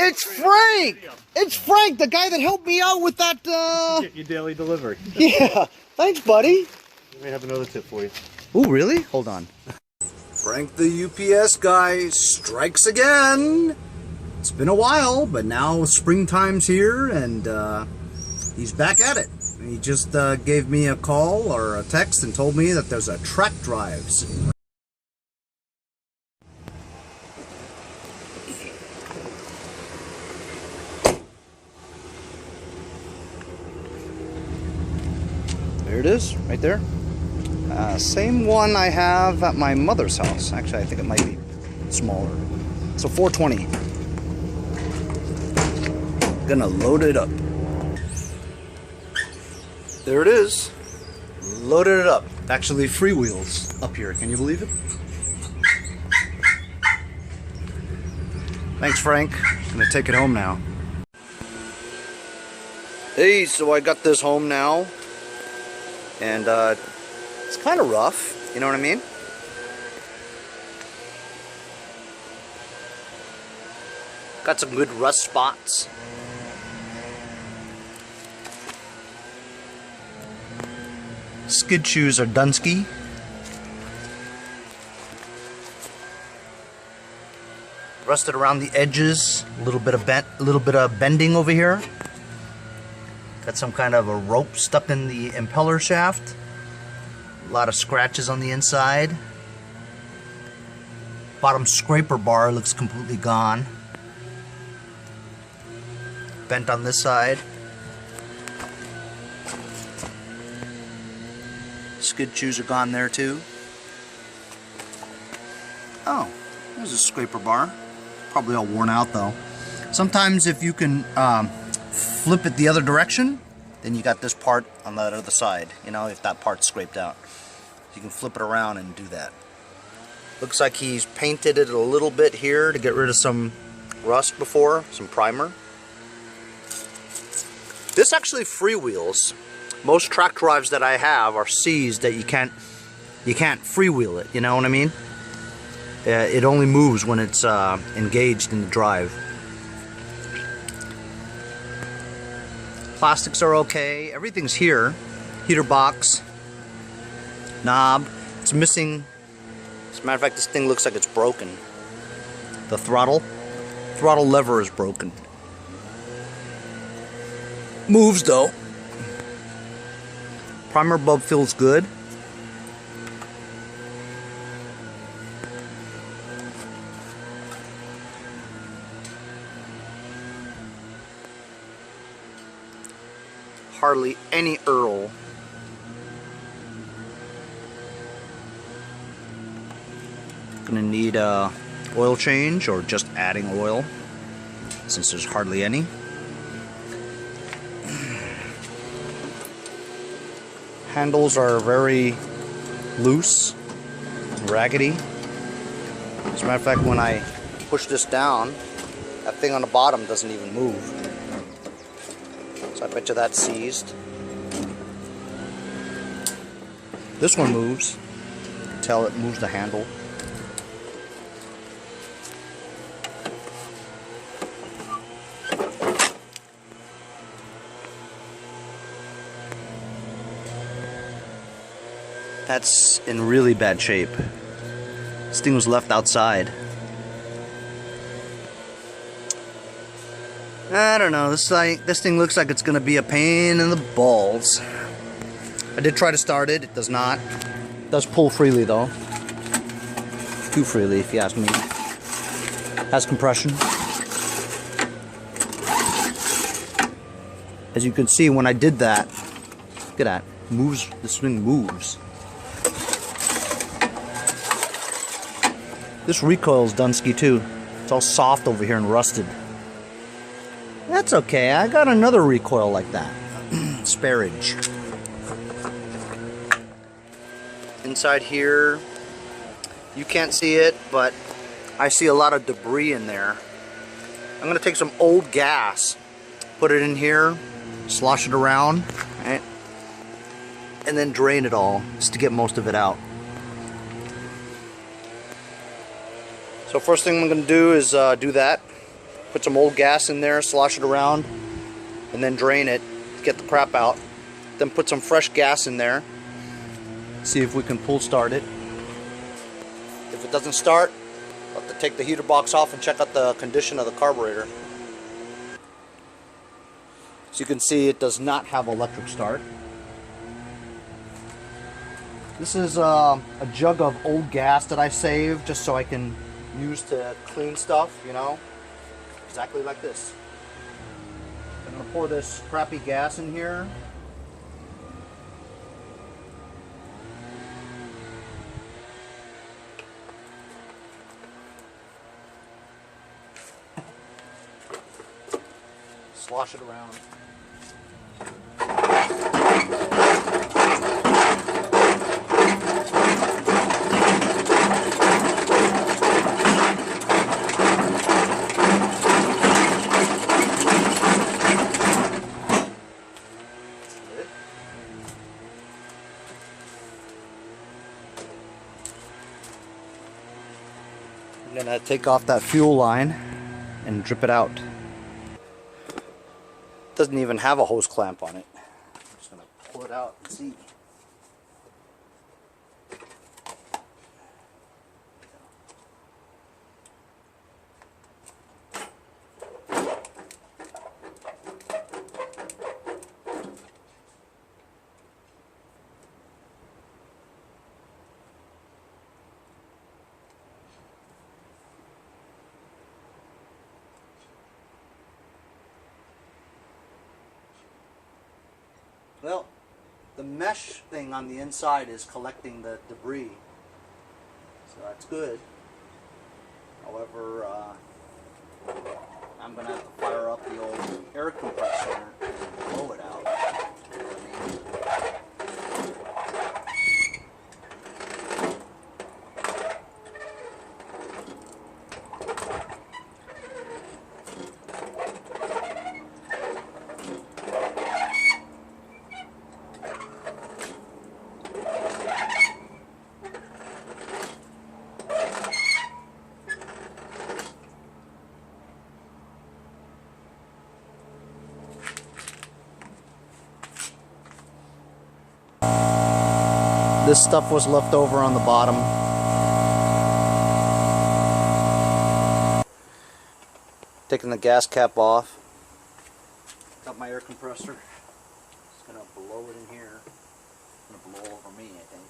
It's Frank! It's Frank, the guy that helped me out with that, Get your daily delivery. Yeah, thanks, buddy. We have another tip for you. Oh, really? Hold on. Frank the UPS guy strikes again. It's been a while, but now springtime's here, and he's back at it. He just gave me a call or a text and told me that there's a Trac drives. There it is, right there. Same one I have at my mother's house. Actually, I think it might be smaller. So 420. Gonna load it up. There it is. Loaded it up. Actually, freewheels up here. Can you believe it? Thanks, Frank. Gonna take it home now. Hey, so I got this home now. And it's kind of rough, you know what I mean? Got some good rust spots. Skid shoes are Dunsky. Rusted around the edges, a little bit of bending over here. Got some kind of a rope stuck in the impeller shaft. A lot of scratches on the inside. Bottom scraper bar looks completely gone. Bent on this side. Skid shoes are gone there too. Oh, there's a scraper bar. Probably all worn out though. Sometimes if you can flip it the other direction, then you got this part on that other side, you know, if that part's scraped out. You can flip it around and do that. Looks like he's painted it a little bit here to get rid of some rust before, some primer. This actually freewheels. Most Trac drives that I have are C's that you can't freewheel it, you know what I mean? It only moves when it's engaged in the drive. Plastics are okay. Everything's here. Heater box, knob. It's missing. As a matter of fact, this thing looks like it's broken. The throttle lever is broken. Moves though. Primer bulb feels good. Hardly any Itll. Gonna need a oil change or just adding oil since there's hardly any. Handles are very loose, raggedy. As a matter of fact, when I push this down, that thing on the bottom doesn't even move. So I bet you that's seized. This one moves. You can tell it moves the handle. That's in really bad shape. This thing was left outside. I don't know, this thing looks like it's gonna be a pain in the balls. I did try to start it, it does not. It does pull freely though. Too freely if you ask me. Has compression. As you can see when I did that, look at that, moves, this thing moves. This recoil's Dunsky too. It's all soft over here and rusted. That's okay, I got another recoil like that. Sparage. Inside here, you can't see it, but I see a lot of debris in there. I'm gonna take some old gas, put it in here, slosh it around, right? And then drain it all, just to get most of it out. So first thing I'm going to do is do that. Put some old gas in there, slosh it around, and then drain it, get the crap out. Then put some fresh gas in there. See if we can pull start it. If it doesn't start, we'll have to take the heater box off and check out the condition of the carburetor. As you can see, it does not have electric start. This is a jug of old gas that I saved just so I can use to clean stuff, you know, exactly like this. I'm going to pour this crappy gas in here. Slosh it around. I'm gonna take off that fuel line and drip it out. Doesn't even have a hose clamp on it. I'm just gonna pull it out and see. Well, the mesh thing on the inside is collecting the debris, so that's good. However, I'm going to have to fire up the old air compressor and blow it out. You know what I mean? This stuff was left over on the bottom. Taking the gas cap off. Got my air compressor. Just gonna blow it in here. It's gonna blow over me, I think.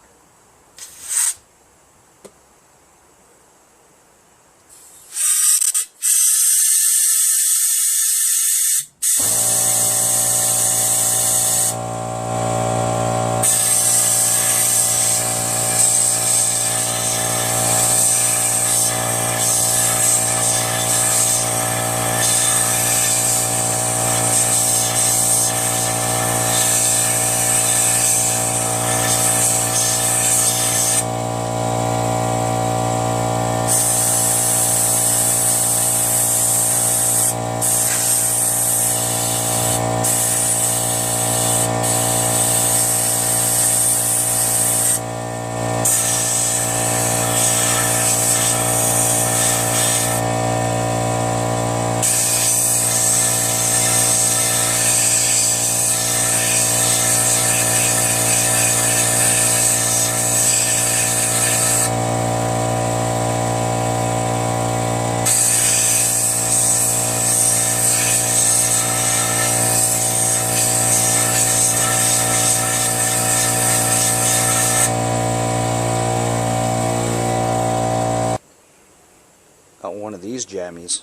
Got one of these jammies.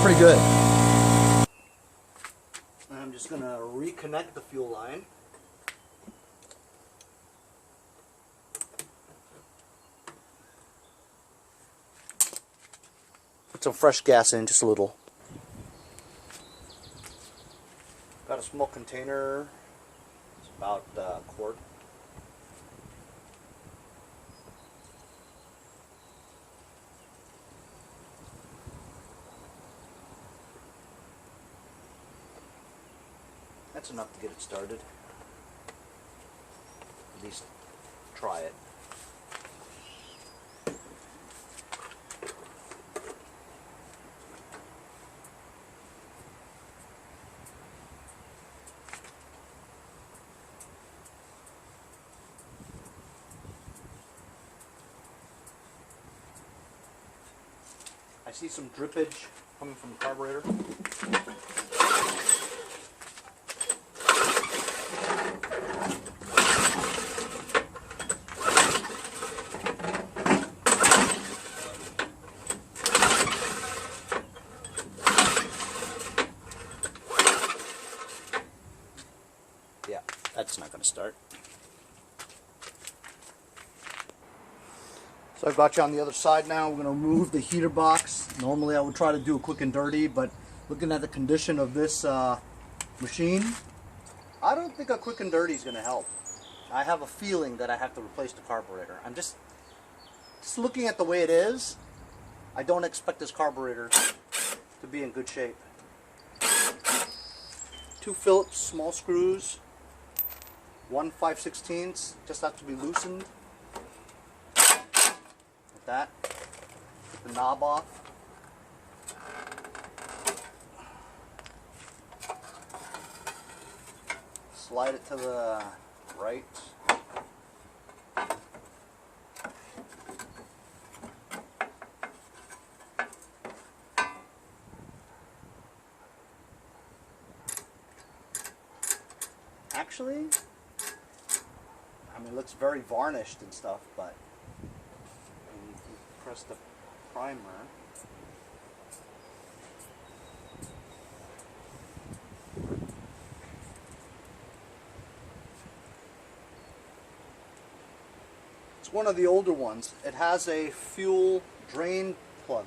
Pretty good. I'm just going to reconnect the fuel line. put some fresh gas in, just a little. Got a small container. It's about a quart. That's enough to get it started. At least try it. I see some drippage coming from the carburetor. Yeah, that's not going to start. So I've got you on the other side now. We're going to remove the heater box. Normally I would try to do a quick and dirty, but looking at the condition of this machine, I don't think a quick and dirty is going to help. I have a feeling that I have to replace the carburetor. I'm just looking at the way it is, I don't expect this carburetor to be in good shape. 2 Phillips small screws, 1 5/16, just have to be loosened. That, get the knob off. Slide it to the right. Actually, I mean, it looks very varnished and stuff, but press the primer. It's one of the older ones. It has a fuel drain plug,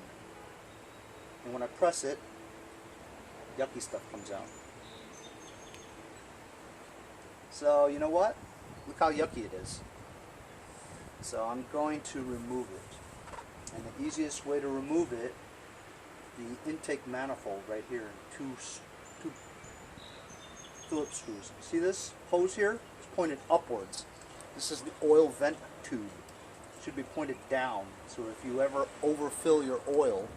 and when I press it, yucky stuff comes out. So you know what? Look how yucky it is. So I'm going to remove it. And the easiest way to remove it, the intake manifold right here, two Phillips screws. See this hose here? It's pointed upwards. This is the oil vent tube. It should be pointed down. So if you ever overfill your oil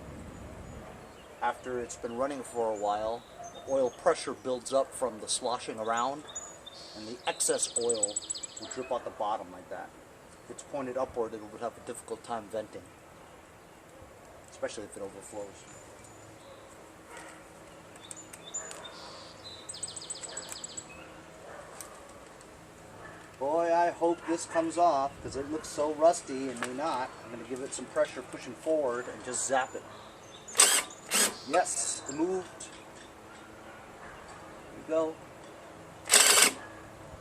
after it's been running for a while, oil pressure builds up from the sloshing around, and the excess oil will drip out the bottom like that. If it's pointed upward, it will have a difficult time venting, especially if it overflows. Boy, I hope this comes off, because it looks so rusty and may not. I'm going to give it some pressure pushing forward and just zap it. Yes, it moved. There we go.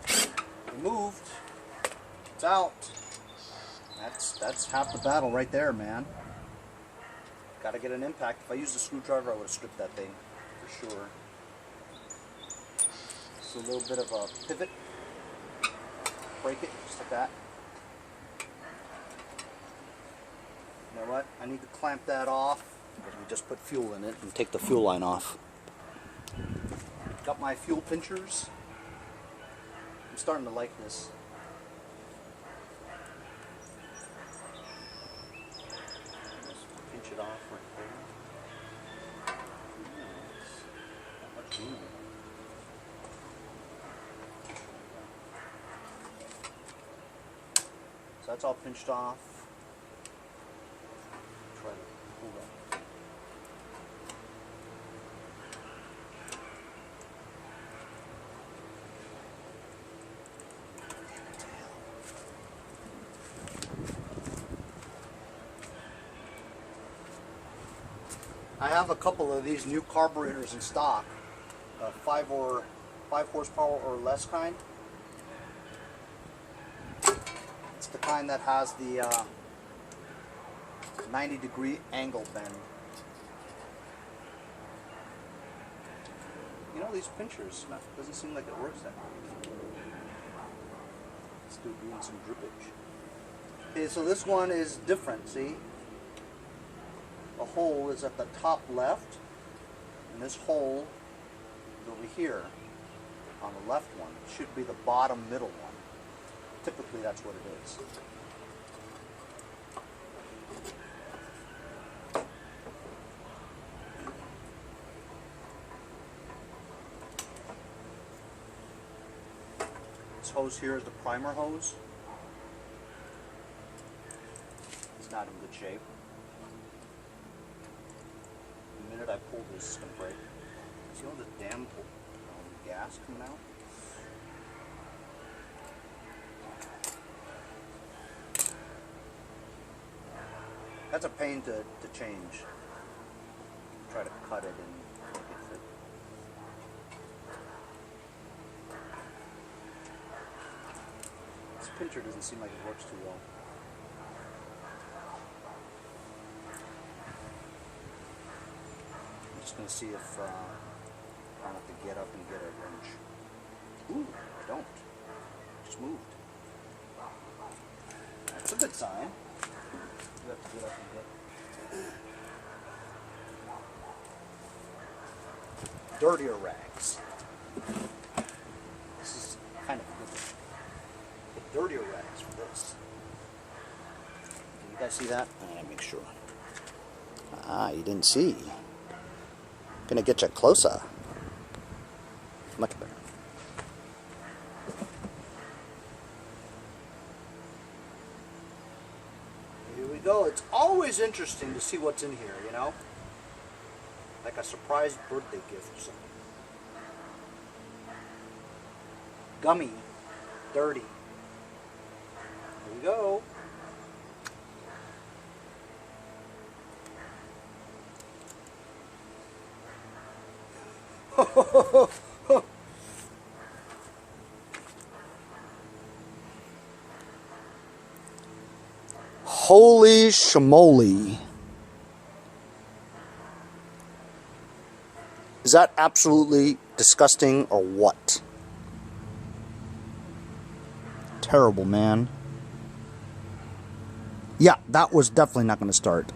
It moved. It's out. That's half the battle right there, man. Gotta get an impact. If I used a screwdriver, I would have stripped that thing for sure. Just a little bit of a pivot. Break it, just like that. You know what? I need to clamp that off because we just put fuel in it, and take the fuel line off. Got my fuel pinchers. I'm starting to like this. Pinch it off right there. Not much room. So that's all pinched off. Try to pull that. I have a couple of these new carburetors in stock, 5 horsepower or less kind. It's the kind that has the 90-degree angle bend. know, these pinchers, doesn't seem like it works that good. Still doing some drippage. Okay, so this one is different, see? The hole is at the top left, and this hole is over here on the left one. It should be the bottom middle one. Typically that's what it is. This hose here is the primer hose. It's not in good shape. The minute I pull this, it's going to break. See all the damn gas coming out? That's a pain to change. Try to cut it and make it fit. This pincher doesn't seem like it works too well. I'm just going to see if I don't have to get up and get a wrench. Ooh, I don't. It just moved. That's a good sign. You have to get up and get dirtier rags. This is kind of good. Get dirtier rags for this. Can you guys see that? I gotta make sure. Ah, you didn't see. Gonna get you closer. Much better. Here we go. It's always interesting to see what's in here, you know? Like a surprise birthday gift or something. Gummy. Dirty. Here we go. Holy schmoly. Is that absolutely disgusting or what? Terrible, man. Yeah, that was definitely not going to start.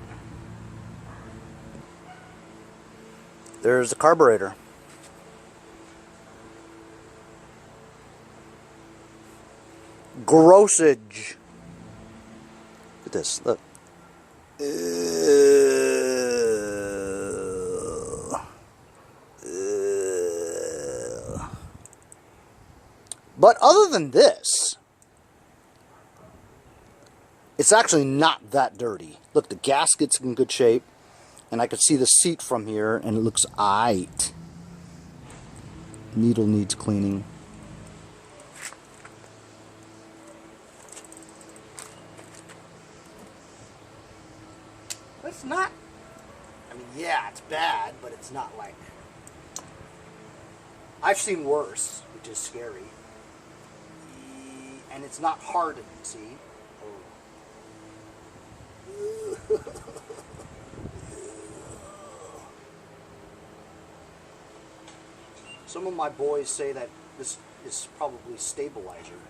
There's the carburetor. Grossage. Look at this. Look. But other than this, it's actually not that dirty. Look, the gasket's in good shape, and I can see the seat from here, and it looks aight. Needle needs cleaning. It's not, I mean, yeah, it's bad, but it's not like, I've seen worse, which is scary. And it's not hardened, see? Oh. Some of my boys say that this is probably stabilizer.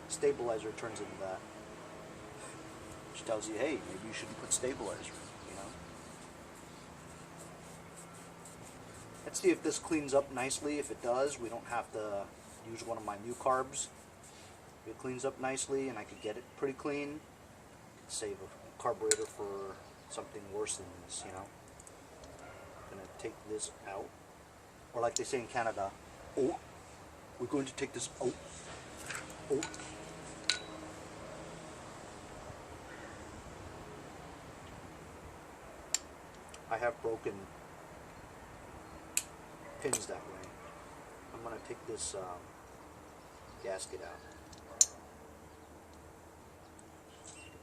Stabilizer turns into that. Which tells you, hey, maybe you shouldn't put stabilizer, you know? Let's see if this cleans up nicely. If it does, we don't have to use one of my new carbs. If it cleans up nicely and I could get it pretty clean, I could save a carburetor for something worse than this, you know? I'm going to take this out. Or like they say in Canada, oh, we're going to take this out. Oh. I have broken pins that way. I'm going to take this gasket out.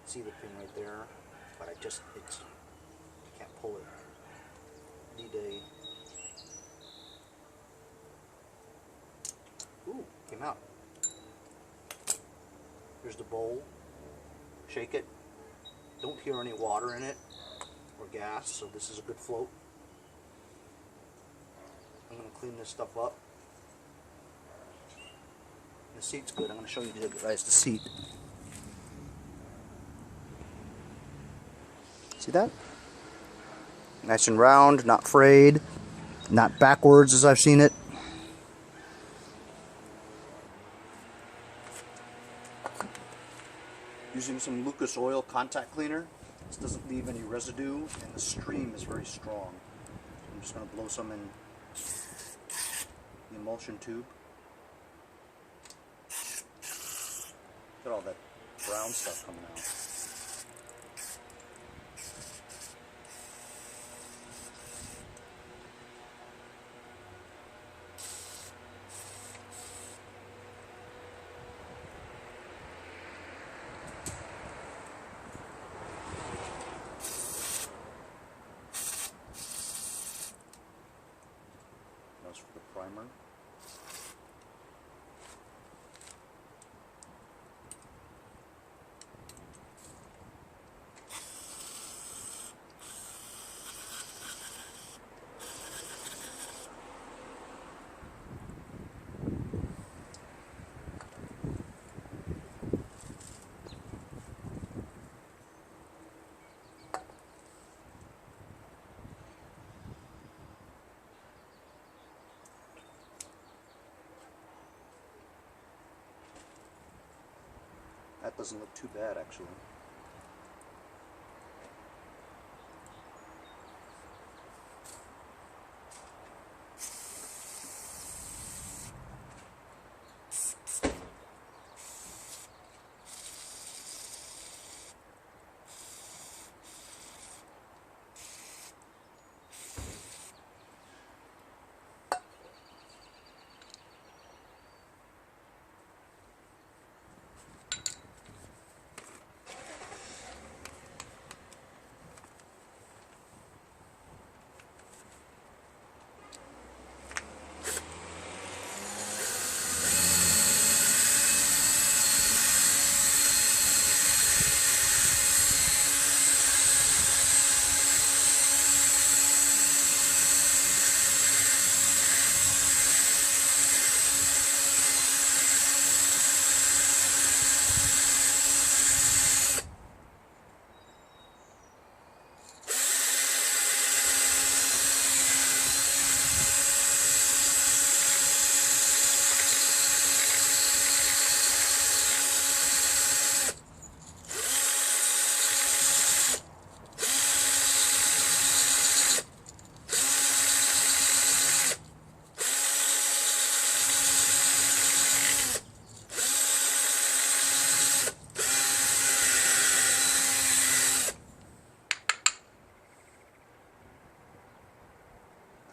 See the pin right there, but I can't pull it. Need a, ooh, came out. Here's the bowl. Shake it. Don't hear any water in it or gas, so this is a good float. I'm going to clean this stuff up. The seat's good. I'm going to show you guys the seat. See that? Nice and round, not frayed, not backwards as I've seen it. Using some Lucas oil contact cleaner. This doesn't leave any residue, and the stream is very strong. I'm just going to blow some in the emulsion tube. Look at all that brown stuff coming out. That's for the primer. That doesn't look too bad, actually.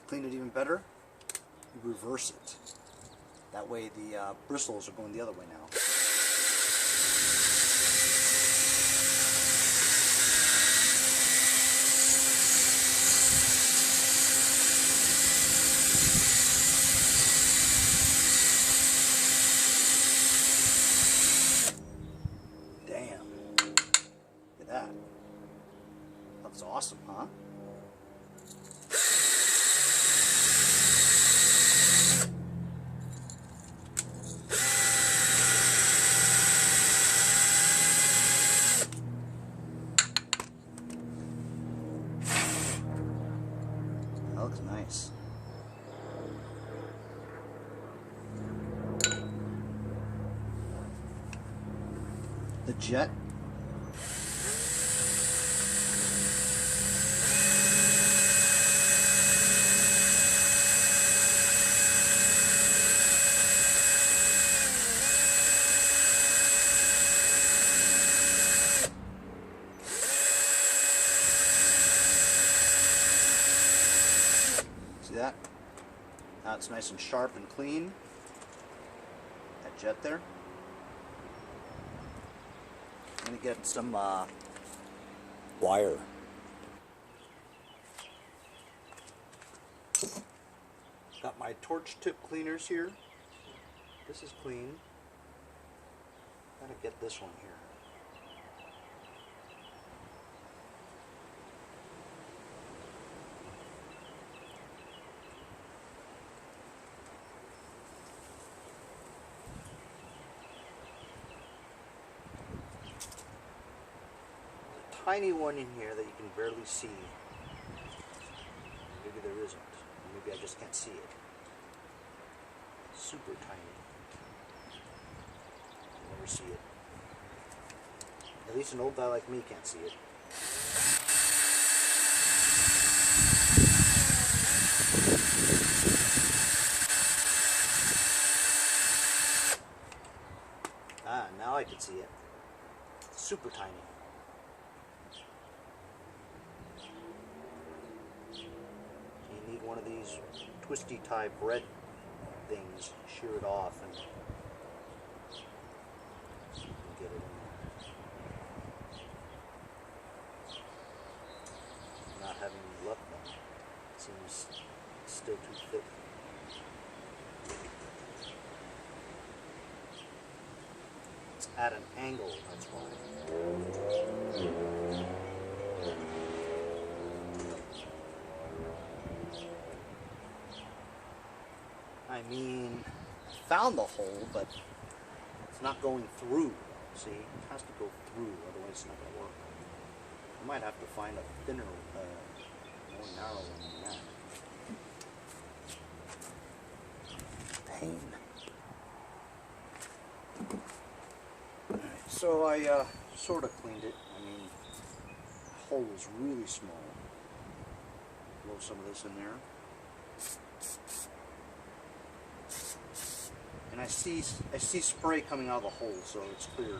Clean it even better, you reverse it. That way the bristles are going the other way now. Damn. Look at that. That's awesome, huh? That looks nice. The jet. See that? Now it's nice and sharp and clean. That jet there. I'm going to get some wire. Got my torch tip cleaners here. This is clean. I'm going to get this one here. tiny one in here that you can barely see. Maybe there isn't. Maybe I just can't see it. Super tiny. You never see it. At least an old guy like me can't see it. Ah, now I can see it. Super tiny. So you need one of these twisty type red things, shear it off and get it in there. I'm not having any luck though. It seems still too thick. It's at an angle, that's why. I mean, I found the hole, but it's not going through. See, it has to go through, otherwise it's not going to work. I might have to find a thinner, more narrow one than that. Pain. Alright, so I sort of cleaned it. I mean, the hole is really small. Blow some of this in there. And I see spray coming out of the hole, so it's clear.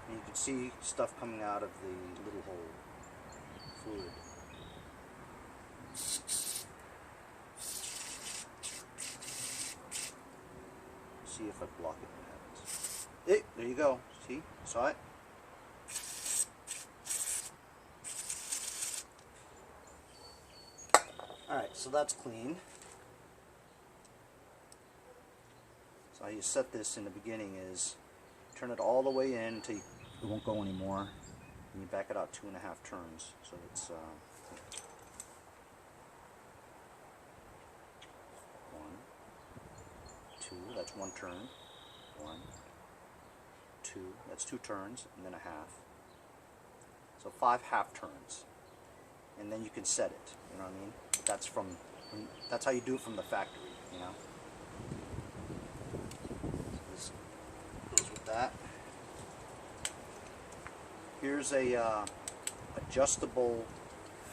And you can see stuff coming out of the little hole, fluid. See if I block it what happens. Hey, there you go. See? Saw it? Alright, so that's clean. So how you set this in the beginning is turn it all the way in until it won't go anymore. And you back it out 2.5 turns. So it's 1, 2, that's 1 turn. 1, 2, that's 2 turns, and then a half. So 5 half turns. And then you can set it, you know what I mean? That's how you do it from the factory, you know? This goes with that. Here's a adjustable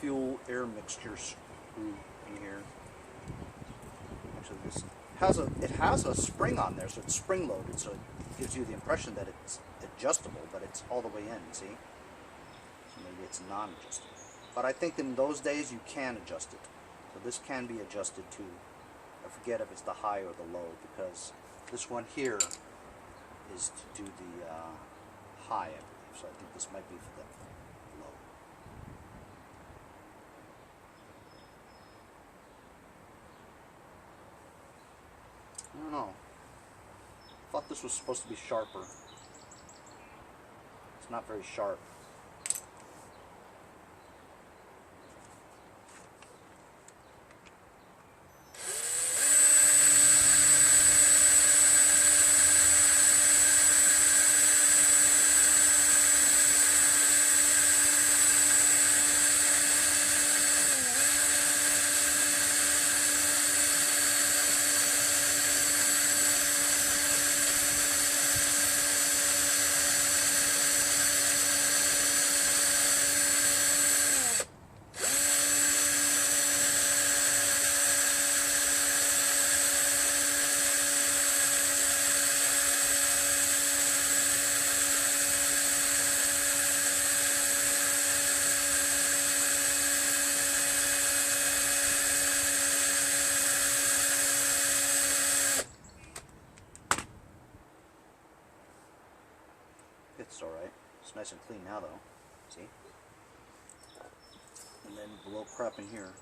fuel air mixture screw in here. Actually, it has a spring on there, so it's spring loaded, so it gives you the impression that it's adjustable, but it's all the way in, see? So maybe it's non-adjustable. But I think in those days you can adjust it. So this can be adjusted too. I forget if it's the high or the low, because this one here is to do the high, I believe. So I think this might be for the low. I don't know. I thought this was supposed to be sharper. It's not very sharp. It's alright. It's nice and clean now though. See? And then blow crap in here.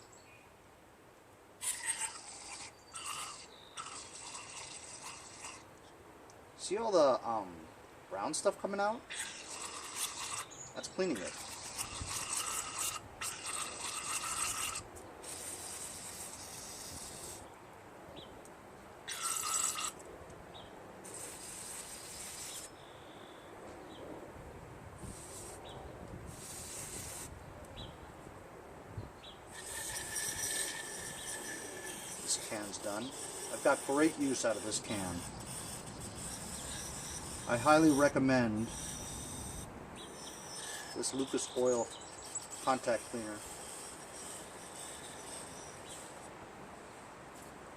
See all the brown stuff coming out? That's cleaning it. this can's done. I've got great use out of this can. I highly recommend this Lucas Oil contact cleaner.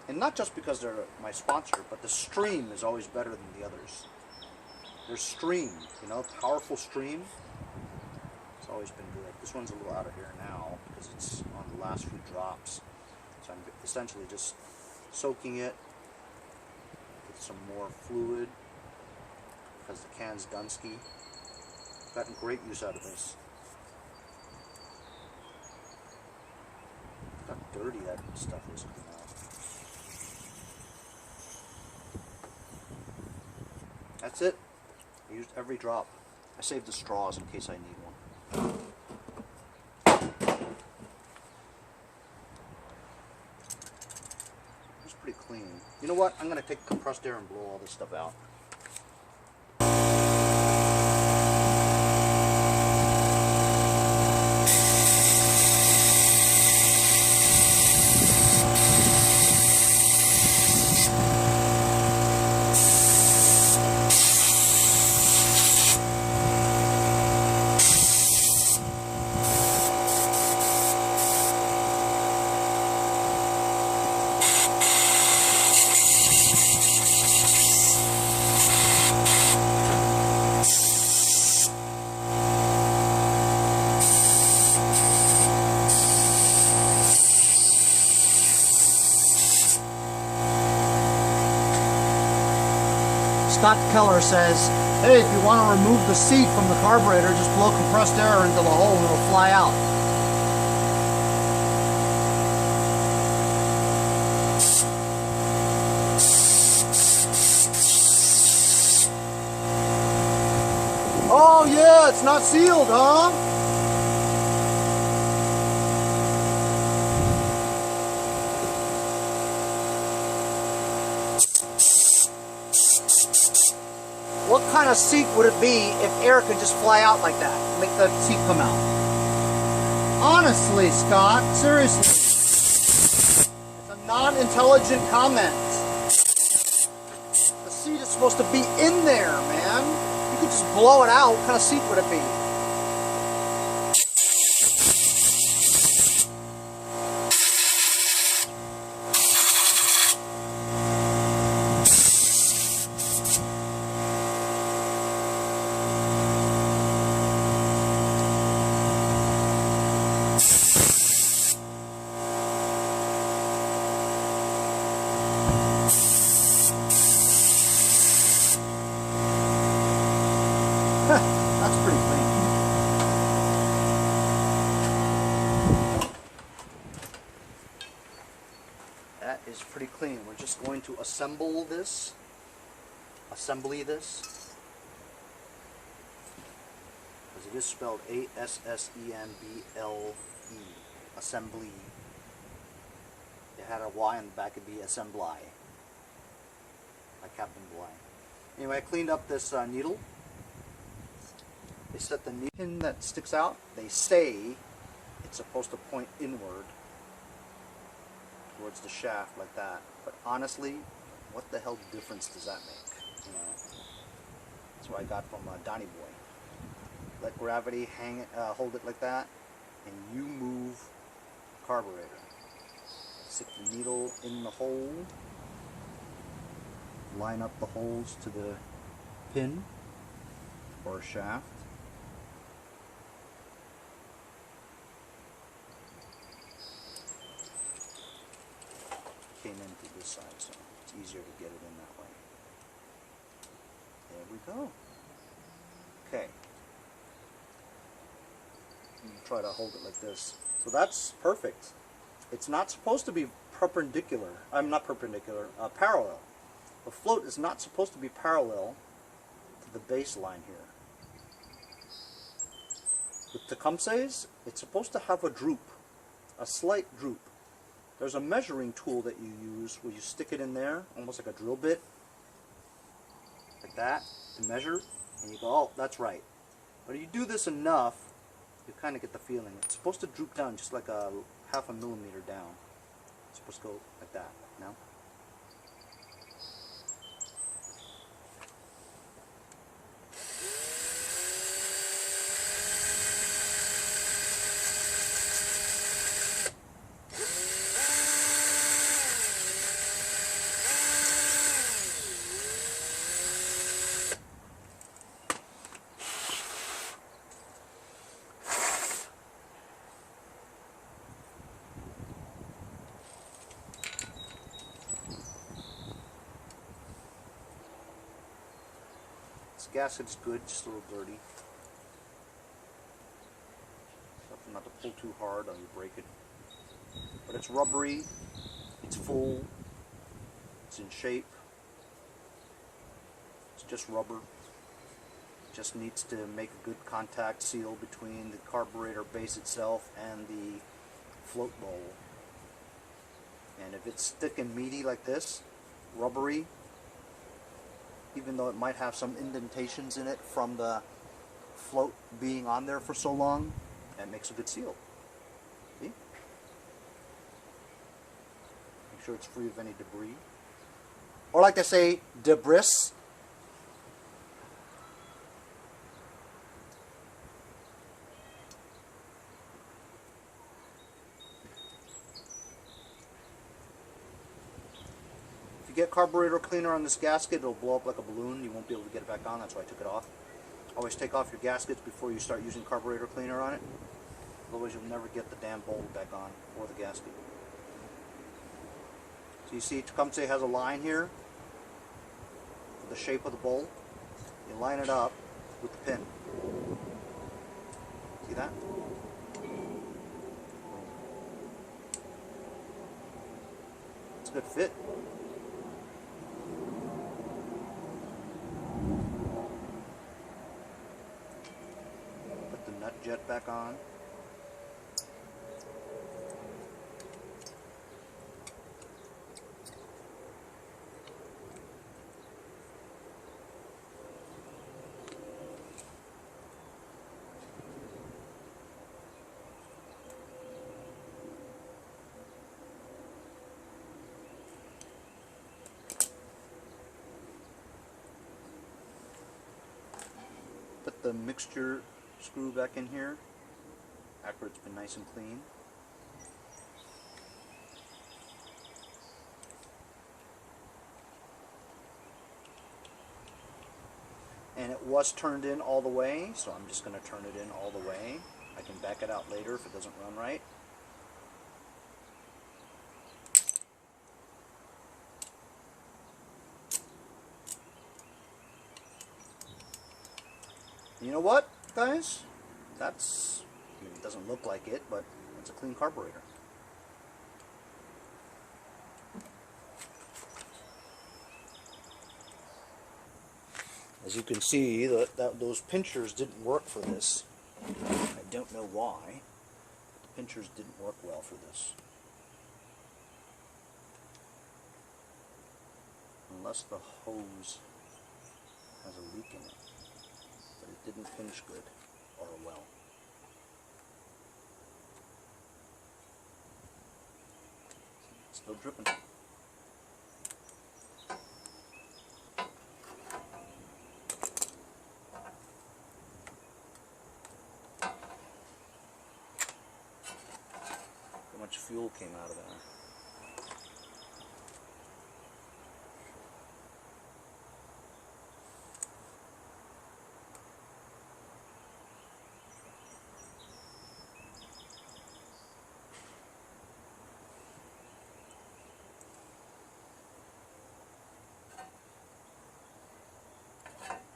And not just because they're my sponsor, but the stream is always better than the others. Their stream, you know, powerful stream, it's always been good. This one's a little out of here now because it's on the last few drops. So I'm essentially just soaking it with some more fluid because the can's Dunsky. Gotten great use out of this. Look how dirty that stuff is coming out. That's it. I used every drop. I saved the straws in case I need one. It's pretty clean. You know what? I'm going to take compressed air and blow all this stuff out. Scott Keller says, hey, if you want to remove the seat from the carburetor, just blow compressed air into the hole and it'll fly out. Oh yeah, it's not sealed, huh? What kind of seat would it be if air could just fly out like that? Make the seat come out. Honestly, Scott, seriously. It's a non-intelligent comment. The seat is supposed to be in there, man. You could just blow it out. What kind of seat would it be? That's pretty clean. That is pretty clean. We're just going to assembly this. Because it is spelled A-S-S-E-M-B-L-E. Assembly. It had a Y on the back, it'd be assembly. Like Captain Blind. Anyway, I cleaned up this needle. They set the pin that sticks out. They say it's supposed to point inward towards the shaft like that. But honestly, what the hell difference does that make? You know, that's what I got from Donnie Boy. Let gravity hang it, hold it like that, and you move the carburetor. Stick the needle in the hole. Line up the holes to the pin or shaft. Came into this side, so it's easier to get it in that way. There we go. Okay. You try to hold it like this. So that's perfect. It's not supposed to be perpendicular. Not perpendicular, parallel. The float is not supposed to be parallel to the baseline here. With Tecumseh's, it's supposed to have a droop, a slight droop. There's a measuring tool that you use where you stick it in there, almost like a drill bit, like that, to measure, and you go, oh, that's right. But if you do this enough, you kind of get the feeling. It's supposed to droop down just like a 0.5 millimeter down. It's supposed to go like that. No? This gasket's good, just a little dirty. Something not to pull too hard or you break it. But it's rubbery, it's full, it's in shape. It's just rubber. It just needs to make a good contact seal between the carburetor base itself and the float bowl. And if it's thick and meaty like this, rubbery, even though it might have some indentations in it from the float being on there for so long, that makes a good seal. See? Make sure it's free of any debris. Or like they say, debris. If you get carburetor cleaner on this gasket, it'll blow up like a balloon. You won't be able to get it back on. That's why I took it off. Always take off your gaskets before you start using carburetor cleaner on it. Otherwise you'll never get the damn bowl back on, or the gasket. So you see Tecumseh has a line here for the shape of the bowl. You line it up with the pin. See that? It's a good fit. Put the nut jet back on. Put the mixture screw back in here after it's been nice and clean. And it was turned in all the way, so I'm just going to turn it in all the way. I can back it out later if it doesn't run right. You know what, guys? That's, I mean, it doesn't look like it, but it's a clean carburetor. As you can see, those pinchers didn't work for this. I don't know why. The pinchers didn't work well for this. Unless the hose has a leak in it. But it didn't finish good or well. Still dripping. How much fuel came out of there?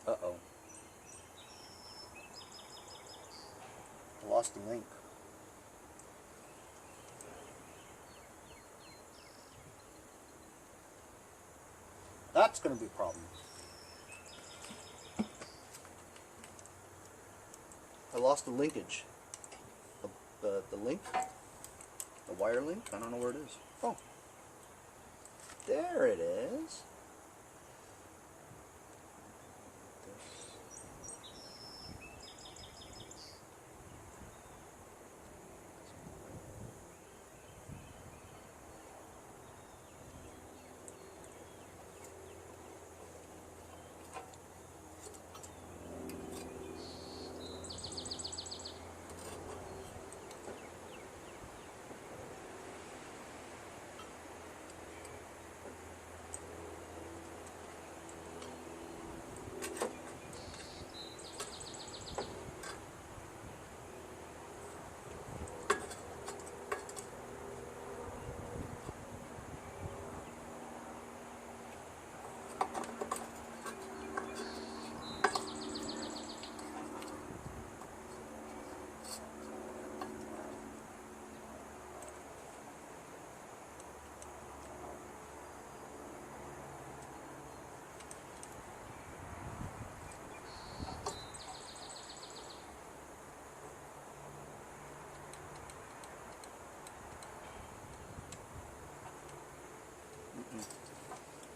Uh-oh. I lost the link. That's going to be a problem. I lost the linkage. The link? The wire link? I don't know where it is. Oh. There it is.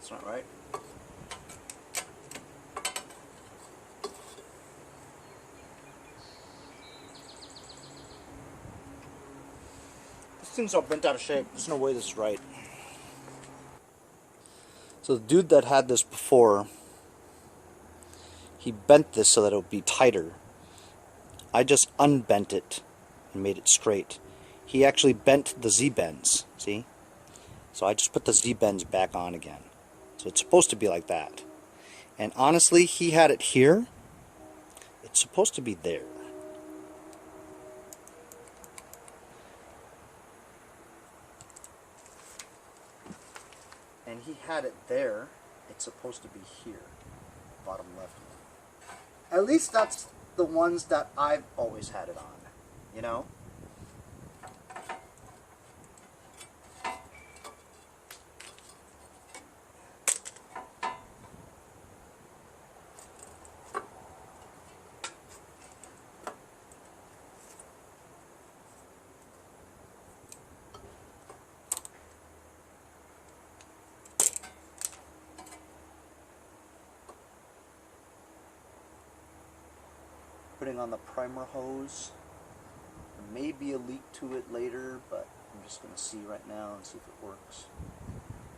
That's not right. These things are bent out of shape. There's no way this is right. So the dude that had this before, he bent this so that it would be tighter. I just unbent it and made it straight. He actually bent the Z-bends, see? So I just put the Z-bends back on again. So it's supposed to be like that. And honestly, he had it here. It's supposed to be there. And he had it there. It's supposed to be here, bottom left. At least that's the ones that I've always had it on, you know? Putting on the primer hose. There may be a leak to it later, but I'm just going to see right now and see if it works.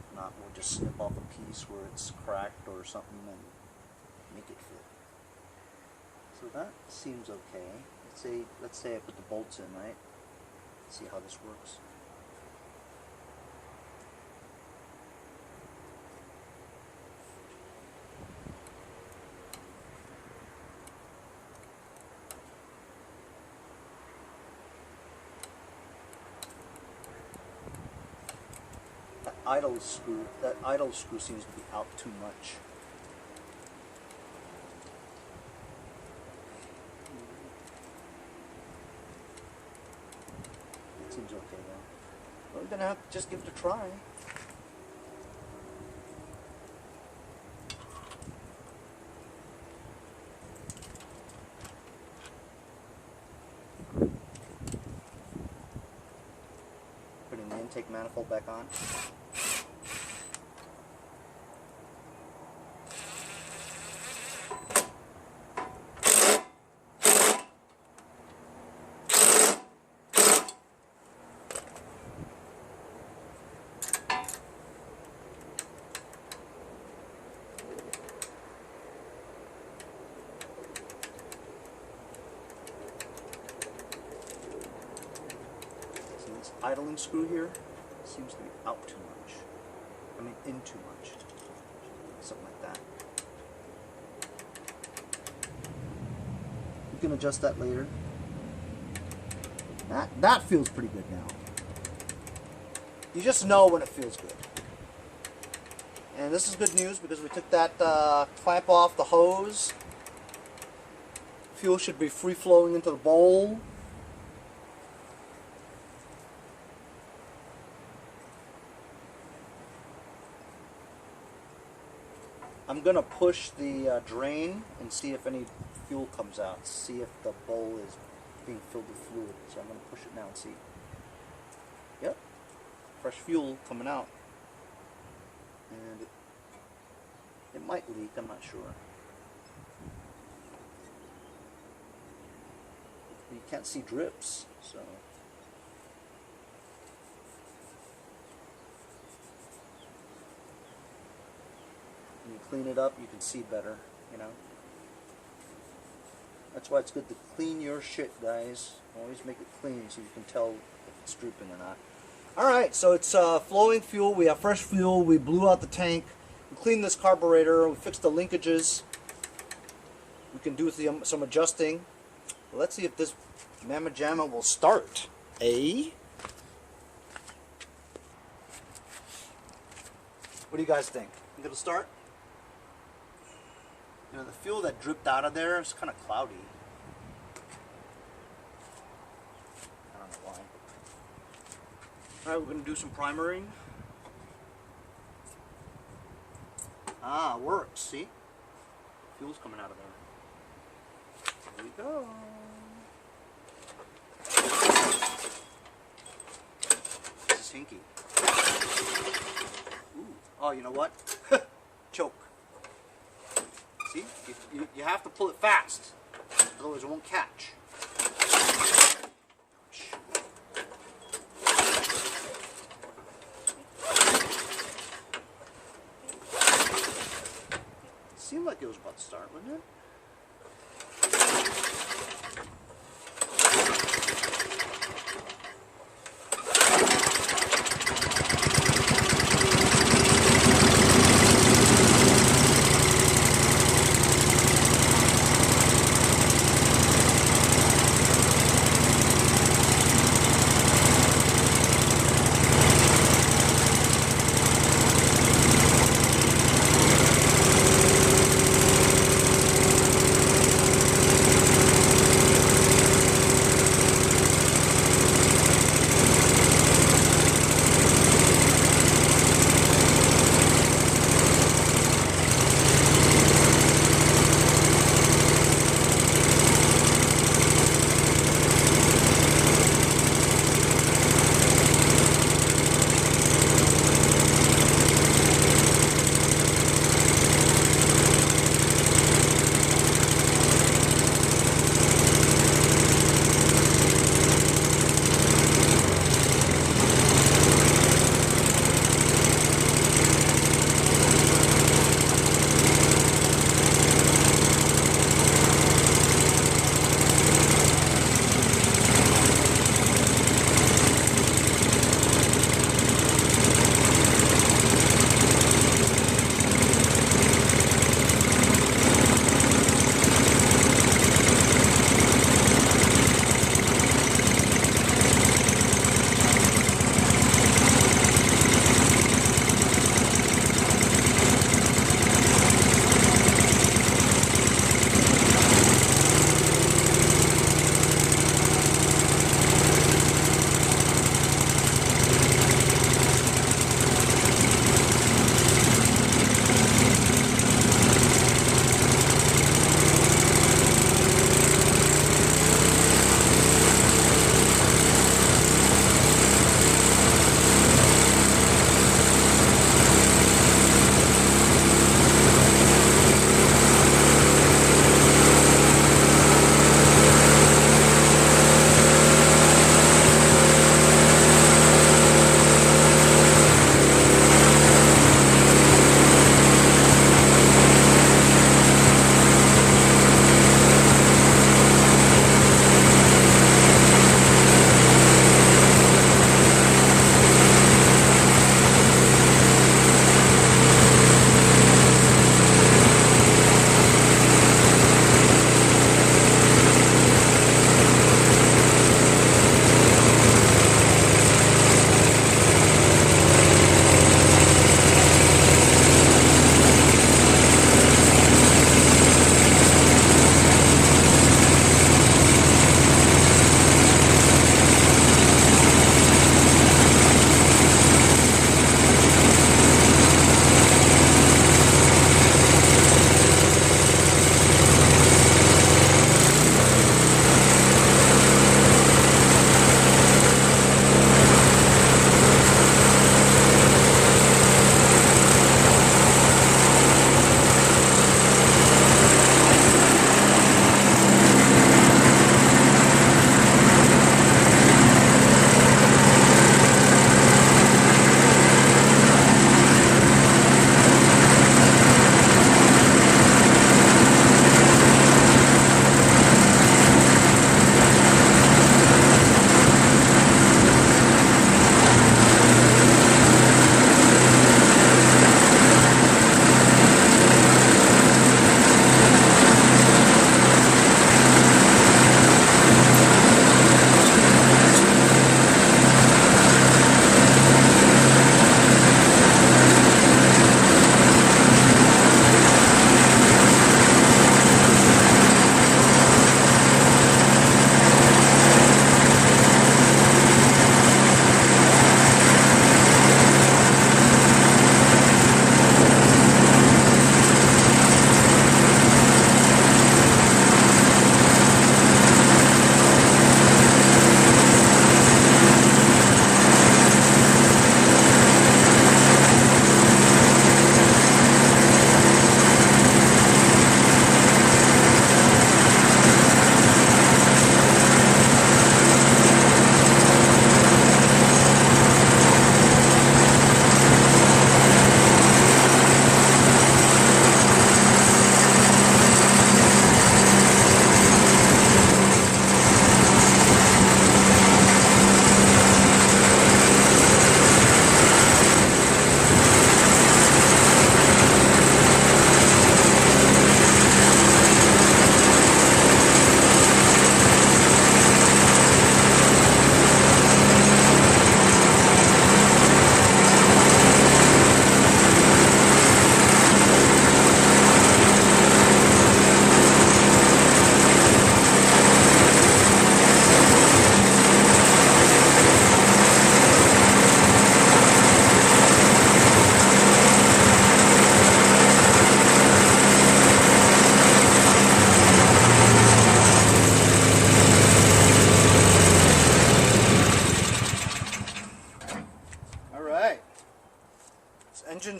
If not, we'll just snip off a piece where it's cracked or something and make it fit. So that seems okay. Let's say I put the bolts in, right? See how this works. That idle screw seems to be out too much. It seems okay though. We're gonna have to just give it a try. Putting the intake manifold back on. Idling screw here seems to be out too much. I mean, in too much. Something like that. You can adjust that later. That feels pretty good now. You just know when it feels good. And this is good news because we took that clamp off the hose. Fuel should be free flowing into the bowl. I'm going to push the drain and see if any fuel comes out. See if the bowl is being filled with fluid. So I'm going to push it now and see. Yep. Fresh fuel coming out. And it might leak, I'm not sure. You can't see drips, so... When you clean it up, you can see better, you know. That's why it's good to clean your shit, guys. Always make it clean so you can tell if it's drooping or not. Alright, so it's flowing fuel. We have fresh fuel. We blew out the tank. We cleaned this carburetor. We fixed the linkages. We can do some adjusting. Let's see if this mamma jamma will start. Eh? What do you guys think? Think it'll start? You know, the fuel that dripped out of there is kind of cloudy. I don't know why. Alright, we're going to do some primering. Ah, it works, see? Fuel's coming out of there. Here we go. This is hinky. Ooh. Oh, you know what? choke. See? You have to pull it fast, otherwise it won't catch. Seemed like it was about to start, wasn't it?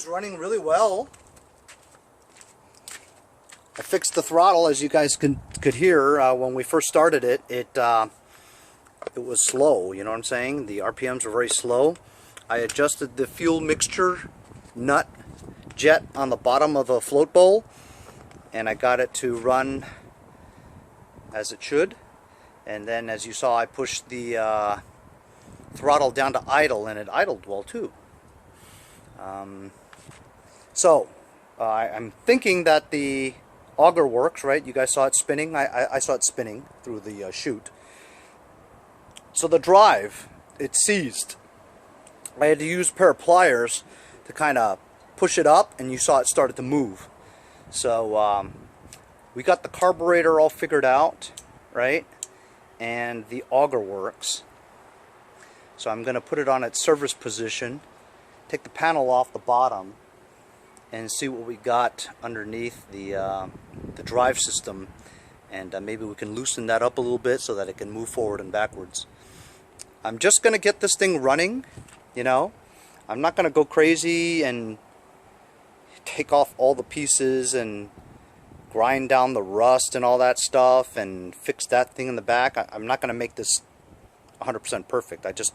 RPM's running really well. I fixed the throttle, as you guys could hear when we first started it. It was slow, you know what I'm saying? The RPMs were very slow. I adjusted the fuel mixture nut jet on the bottom of a float bowl, and I got it to run as it should. And then, as you saw, I pushed the throttle down to idle, and it idled well too. I'm thinking that the auger works, right? You guys saw it spinning. I saw it spinning through the chute. So the drive, it seized. I had to use a pair of pliers to kind of push it up, and you saw it started to move. So we got the carburetor all figured out, right? And the auger works. So I'm going to put it on its service position, take the panel off the bottom, and see what we got underneath the drive system, and maybe we can loosen that up a little bit so that it can move forward and backwards. I'm just going to get this thing running, you know. I'm not going to go crazy and take off all the pieces and grind down the rust and all that stuff and fix that thing in the back. I'm not going to make this 100% perfect. I just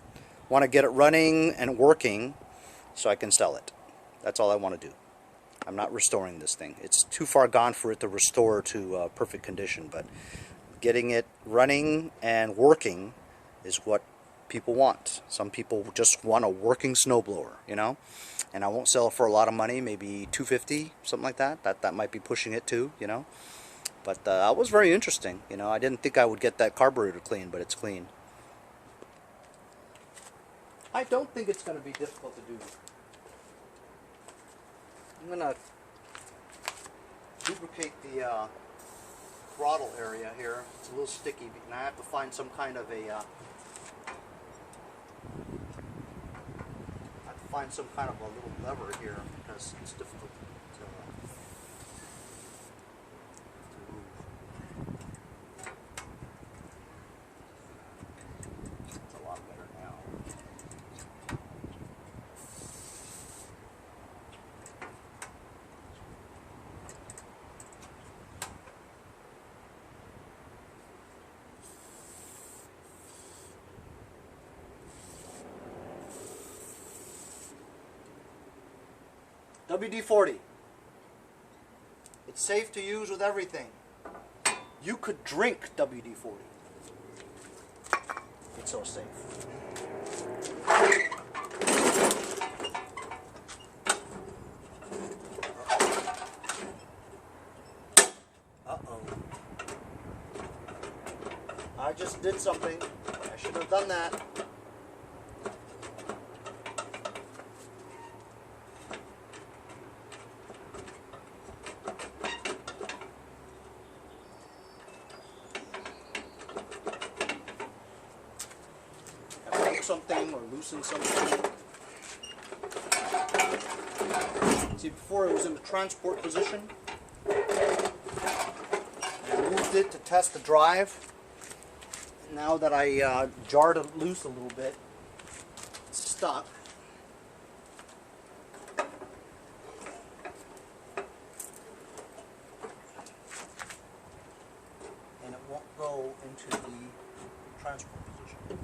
want to get it running and working so I can sell it. That's all I want to do. I'm not restoring this thing. It's too far gone for it to restore to perfect condition, but getting it running and working is what people want. Some people just want a working snowblower, you know, and I won't sell it for a lot of money, maybe $250, something like that. That might be pushing it too, you know. But that was very interesting, you know. I didn't think I would get that carburetor clean, but it's clean. I don't think it's going to be difficult to do. I'm going to lubricate the throttle area here. It's a little sticky, and I have to find some kind of a little lever here because it's difficult to move. It's a lot better now. WD-40. It's safe to use with everything. You could drink WD-40. It's so safe. Uh-oh. I just did something. I shouldn't have done that. Something or loosen something. See, before it was in the transport position. I moved it to test the drive. Now that I jarred it loose a little bit, it's stuck. And it won't go into the transport position.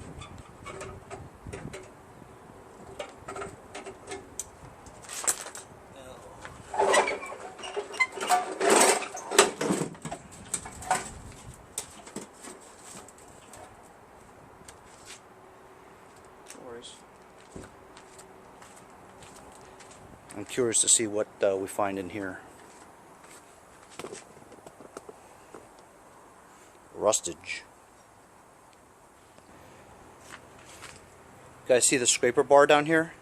I'm curious to see what we find in here. Rustage. You guys see the scraper bar down here?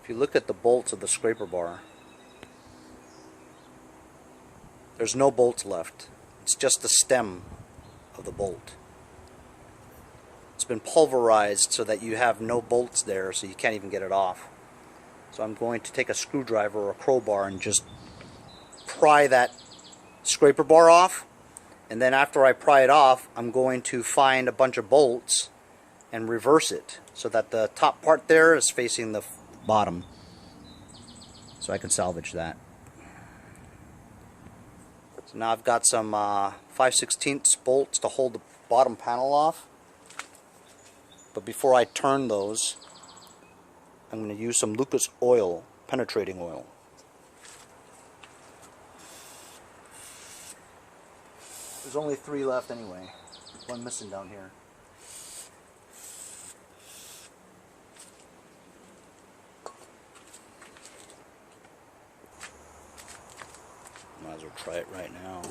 If you look at the bolts of the scraper bar, there's no bolts left. It's just the stem of the bolt. It's been pulverized so that you have no bolts there, so you can't even get it off. So I'm going to take a screwdriver or a crowbar and just pry that scraper bar off. And then after I pry it off, I'm going to find a bunch of bolts and reverse it so that the top part there is facing the bottom. so I can salvage that. So now I've got some 5/16 bolts to hold the bottom panel off. But before I turn those, I'm going to use some Lucas oil, penetrating oil. There's only 3 left anyway. One missing down here. Might as well try it right now.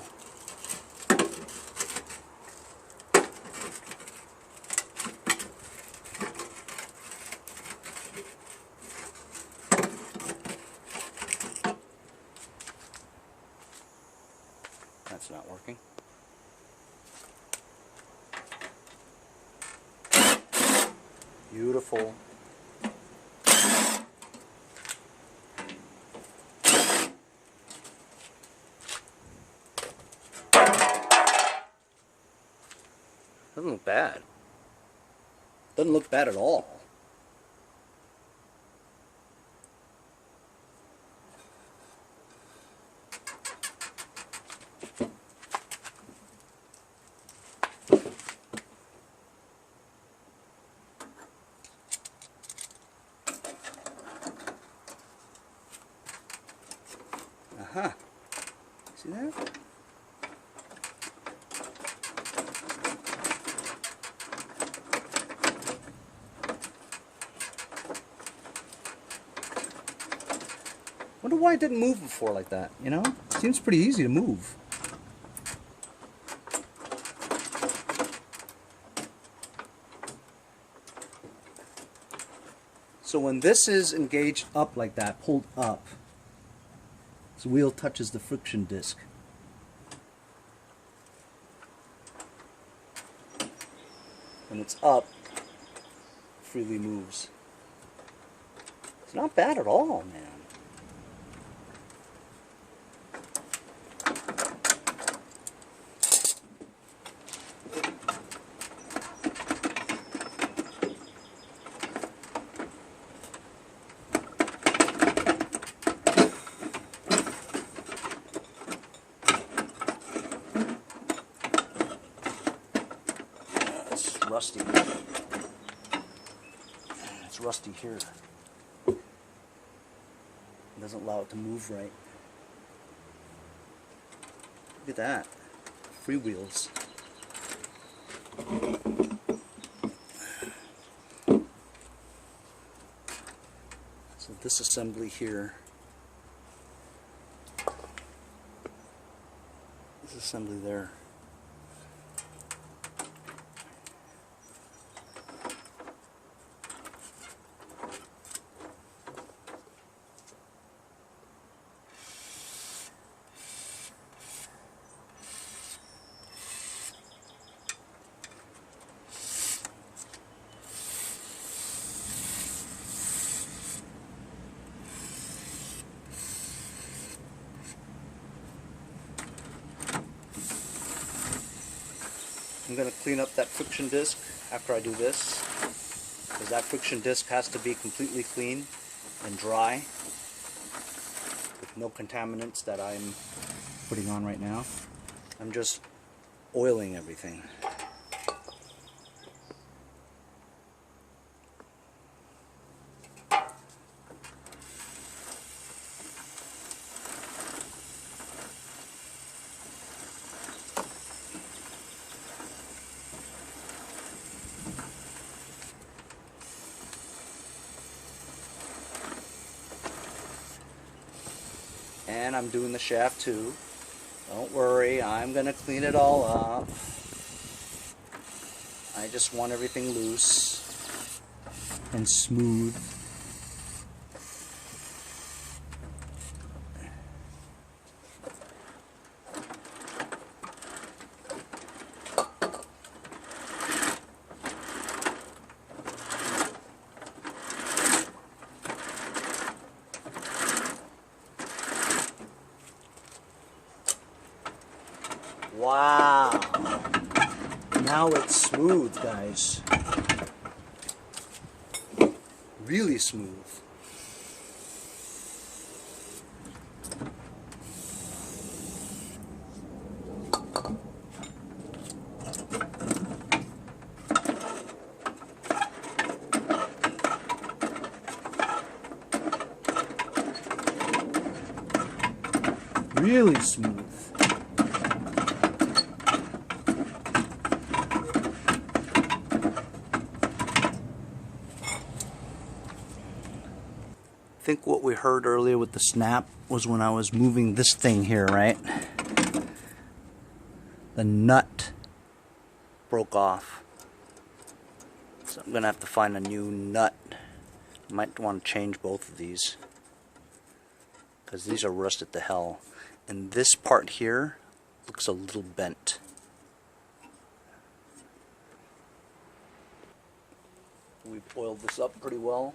That's not working. Beautiful. Doesn't look bad. Doesn't look bad at all. Aha. See that? Wonder why it didn't move before like that, you know? Seems pretty easy to move. So when this is engaged up like that, pulled up, this wheel touches the friction disc. When it's up, it freely moves. It's not bad at all, man. Rusty. It's rusty here. It doesn't allow it to move right. Look at that. Freewheels. So this assembly here. This assembly there. I'm going to clean up that friction disc after I do this, because that friction disc has to be completely clean and dry with no contaminants that I'm putting on right now. I'm just oiling everything. And I'm doing the shaft too. Don't worry, I'm gonna clean it all up. I just want everything loose and smooth. Wow, now it's smooth, guys. Really smooth. really smooth. I think what we heard earlier with the snap was when I was moving this thing here, right? The nut broke off. So I'm gonna have to find a new nut. I might want to change both of these because these are rusted to hell. And this part here looks a little bent. We've oiled this up pretty well.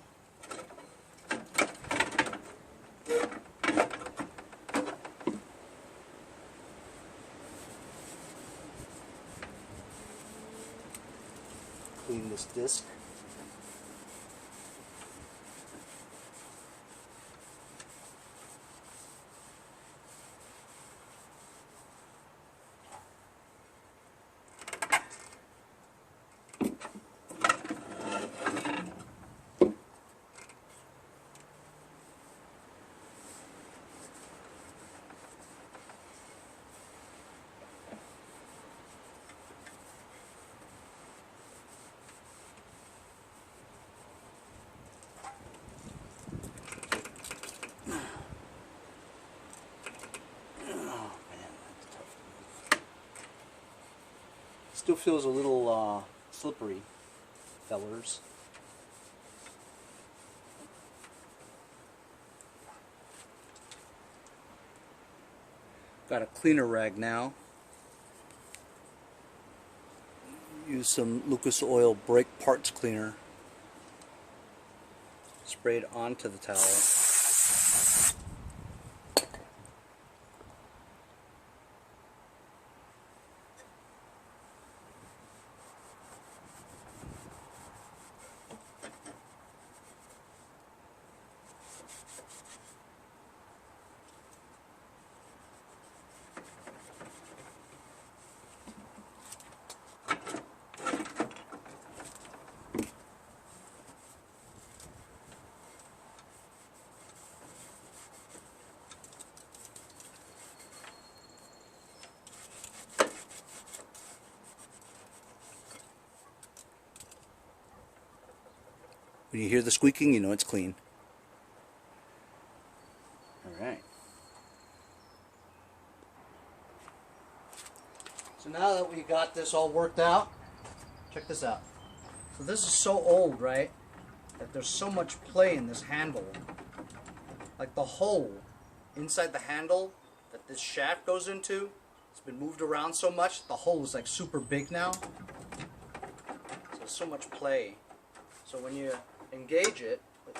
Clean this disc. Still feels a little slippery, fellers. Got a cleaner rag now. Use some Lucas Oil brake parts cleaner. Spray it onto the towel. When you hear the squeaking, you know it's clean. Alright. So now that we got this all worked out, check this out. So this is so old, right, that there's so much play in this handle. Like the hole inside the handle that this shaft goes into, it's been moved around so much, the hole is like super big now. So there's so much play. So when you engage it, it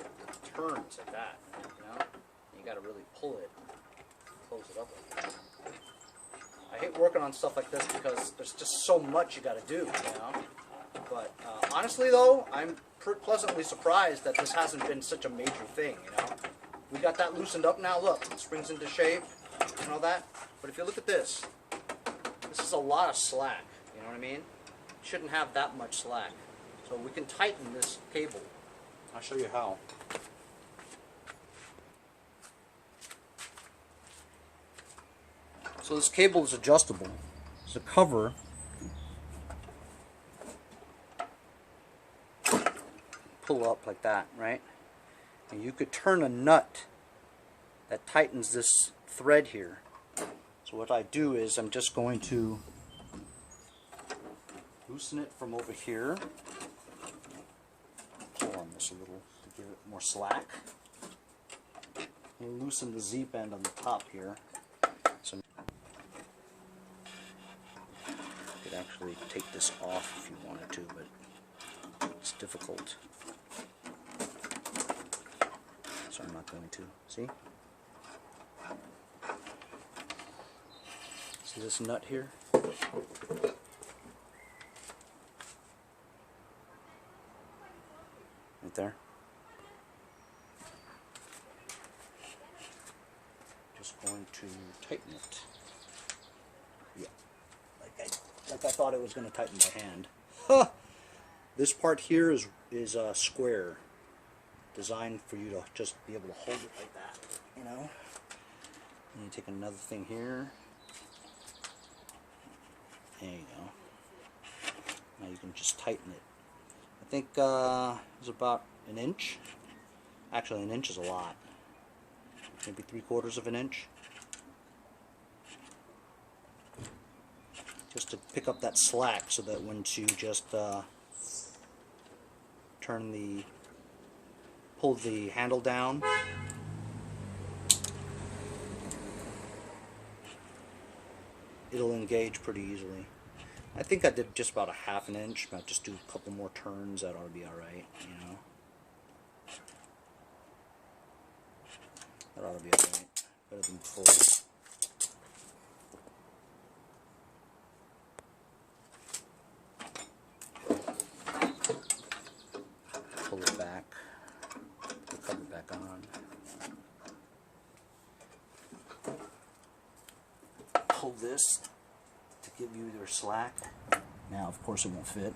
turns like that, you know? You gotta really pull it, close it up like that. I hate working on stuff like this because there's just so much you gotta do, you know? But honestly though, I'm pleasantly surprised that this hasn't been such a major thing, you know? We got that loosened up now, look, it springs into shape, and all that. But if you look at this is a lot of slack, you know what I mean? It shouldn't have that much slack. So we can tighten this cable. I'll show you how. So this cable is adjustable. There's a cover. Pull up like that, right? And you could turn a nut that tightens this thread here. So what I do is I'm just going to loosen it from over here. Pull on this a little to give it more slack. And loosen the Z bend on the top here. So you could actually take this off if you wanted to, but it's difficult. So I'm not going to. See? See this nut here? Right there. Just going to tighten it. Yeah. Like I thought it was going to tighten by hand. Huh. This part here is a square, designed for you to just be able to hold it like that, you know. And you take another thing here. There you go. Now you can just tighten it. I think it's about an inch. Actually, an inch is a lot. Maybe 3/4 of an inch. Just to pick up that slack, so that once you just pull the handle down, it'll engage pretty easily. I think I did just about a 1/2 inch. Might just do a couple more turns. That ought to be all right, you know. That ought to be all right. Better than before. Pull it back. Put the cover back on. Pull this to give you your slack. Now, of course, it won't fit.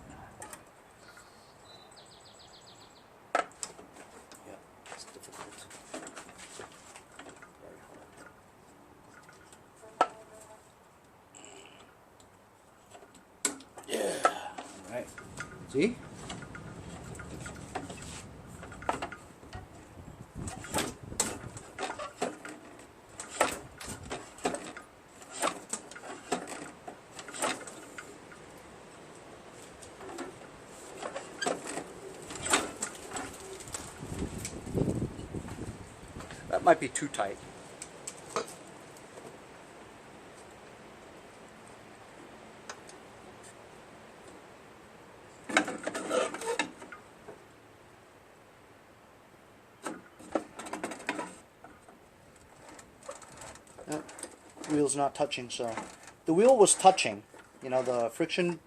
Yeah, it's difficult. Very hard. Yeah. All right. See? That might be too tight. Wheel's not touching, so the wheel was touching. You know, the friction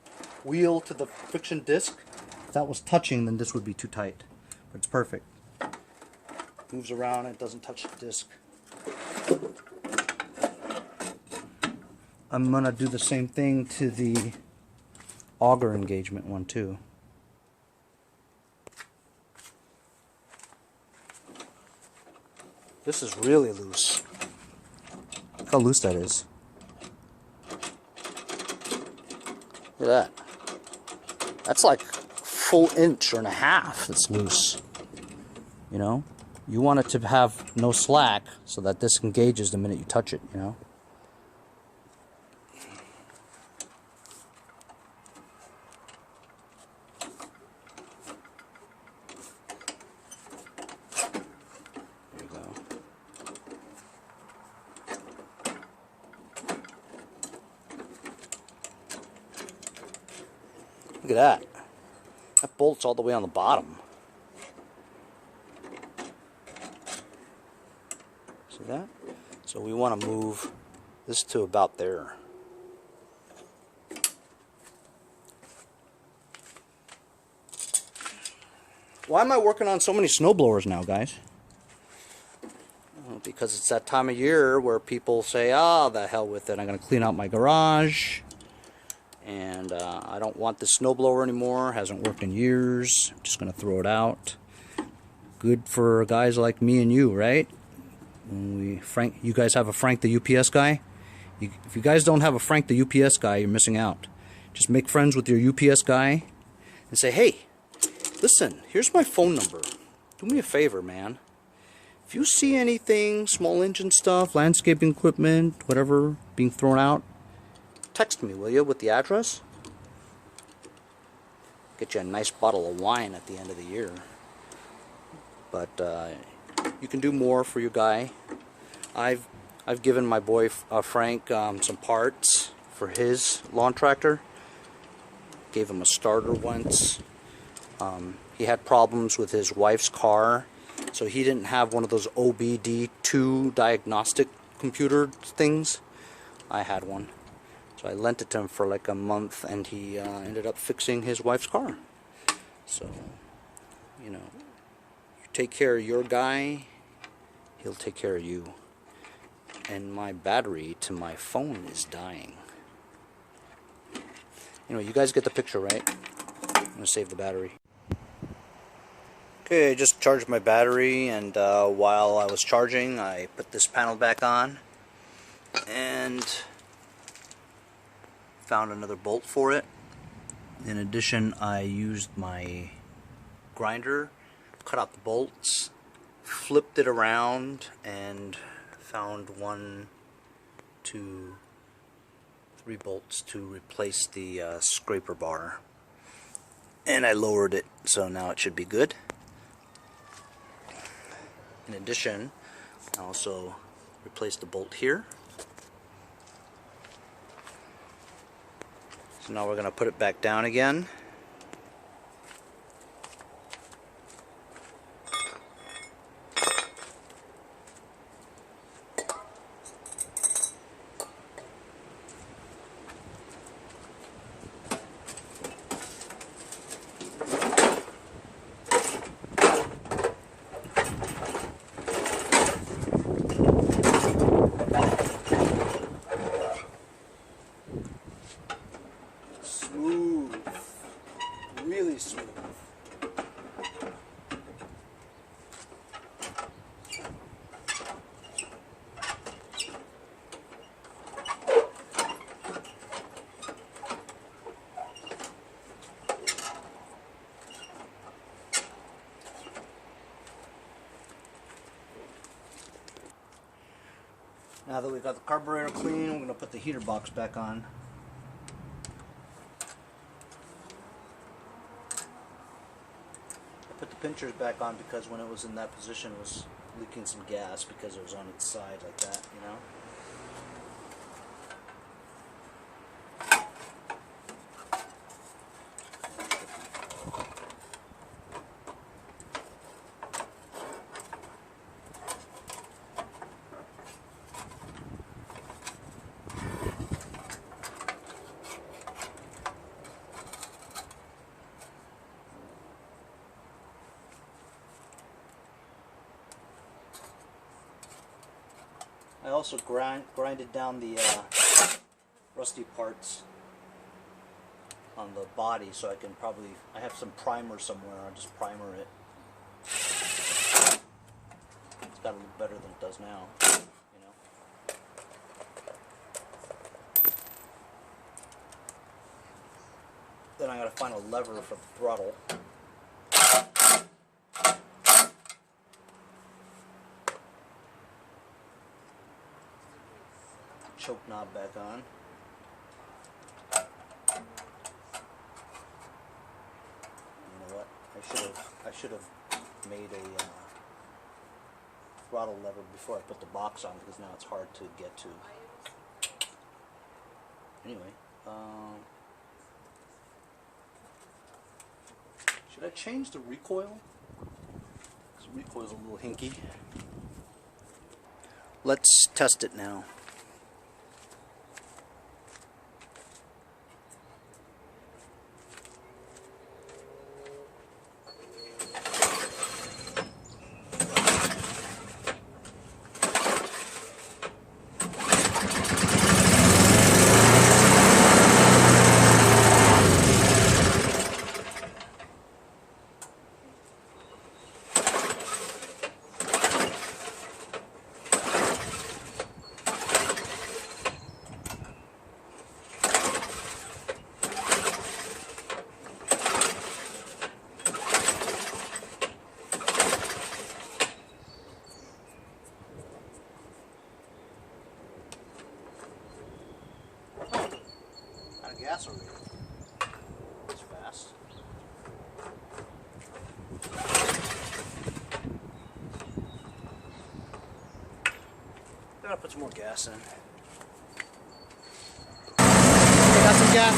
wheel to the friction disc. If that was touching, then this would be too tight. But it's perfect. Moves around, it doesn't touch the disc. I'm gonna do the same thing to the auger engagement one too. This is really loose. Look how loose that is. Look at that. That's like a full inch or 1/2 that's loose. You know? You want it to have no slack so that this engages the minute you touch it, you know? There you go. Look at that. That bolt's all the way on the bottom. See that? So we want to move this to about there. Why am I working on so many snowblowers now, guys? Well, because it's that time of year where people say, "Oh, the hell with it, I'm going to clean out my garage. And I don't want this snowblower anymore. Hasn't worked in years. I'm just going to throw it out." Good for guys like me and you, right? When you guys have a Frank the UPS guy. If you guys don't have a Frank the UPS guy, you're missing out. Just make friends with your UPS guy and say, "Hey, listen, here's my phone number. Do me a favor, man. If you see anything, small engine stuff, landscaping equipment, whatever being thrown out, text me, will you, with the address? Get you a nice bottle of wine at the end of the year." But you can do more for your guy. I've given my boy Frank some parts for his lawn tractor. Gave him a starter once. He had problems with his wife's car, so he didn't have one of those OBD2 diagnostic computer things. I had one. So I lent it to him for like a month, and he ended up fixing his wife's car. So, you know, you take care of your guy, he'll take care of you. And my battery to my phone is dying. Anyway, you guys get the picture, right? I'm going to save the battery. Okay, I just charged my battery, and while I was charging, I put this panel back on. and found another bolt for it. In addition, I used my grinder, cut out the bolts, flipped it around, and found 1, 2, 3 bolts to replace the scraper bar. And I lowered it, so now it should be good. In addition, I also replaced the bolt here. So now we're going to put it back down again. Smooth, really smooth. Now that we've got the carburetor clean, we're going to put the heater box back on. I put the pinchers back on because when it was in that position it was leaking some gas because it was on its side like that, you know. I also grinded down the rusty parts on the body, so I have some primer somewhere. I'll just primer it. It's got to look better than it does now, you know. Then I got to find a lever for the throttle. Choke knob back on. You know what? I should have made a throttle lever before I put the box on, because now it's hard to get to. Anyway, should I change the recoil? Because the recoil's a little hinky. Let's test it now. Gas already. That's fast. Gotta put some more gas in. Okay, got some gas.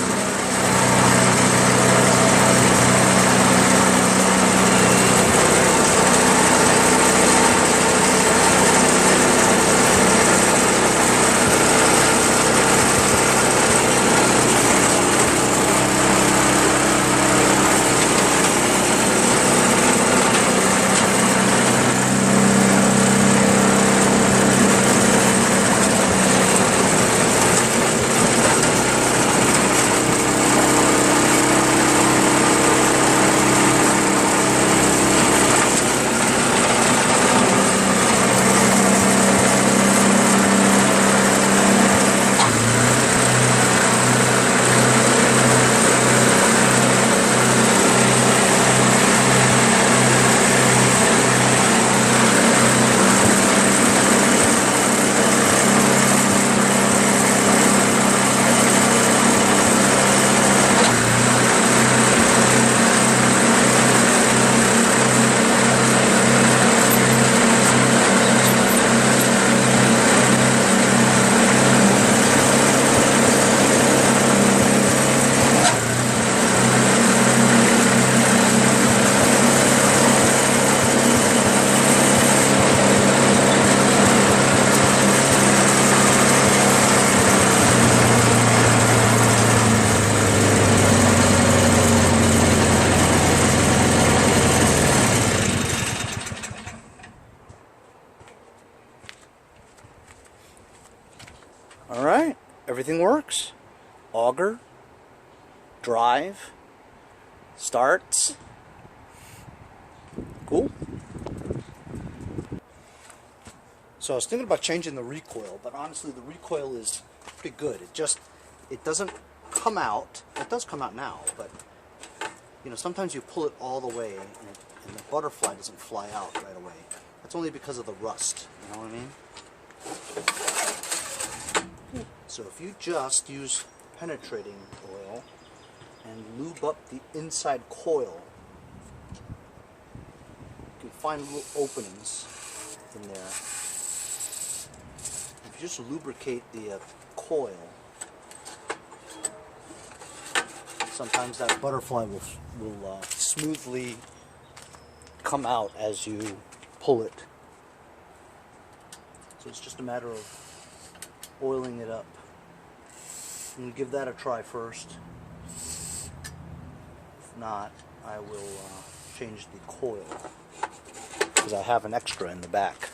everything works. Auger, drive, starts. Cool. So I was thinking about changing the recoil, but honestly the recoil is pretty good. It doesn't come out. It does come out now, but you know, sometimes you pull it all the way and the butterfly doesn't fly out right away. That's only because of the rust, you know what I mean? So if you just use penetrating oil and lube up the inside coil, you can find little openings in there. If you just lubricate the coil, sometimes that butterfly will smoothly come out as you pull it. So it's just a matter of oiling it up. I'm going to give that a try first. If not, I will change the coil, because I have an extra in the back.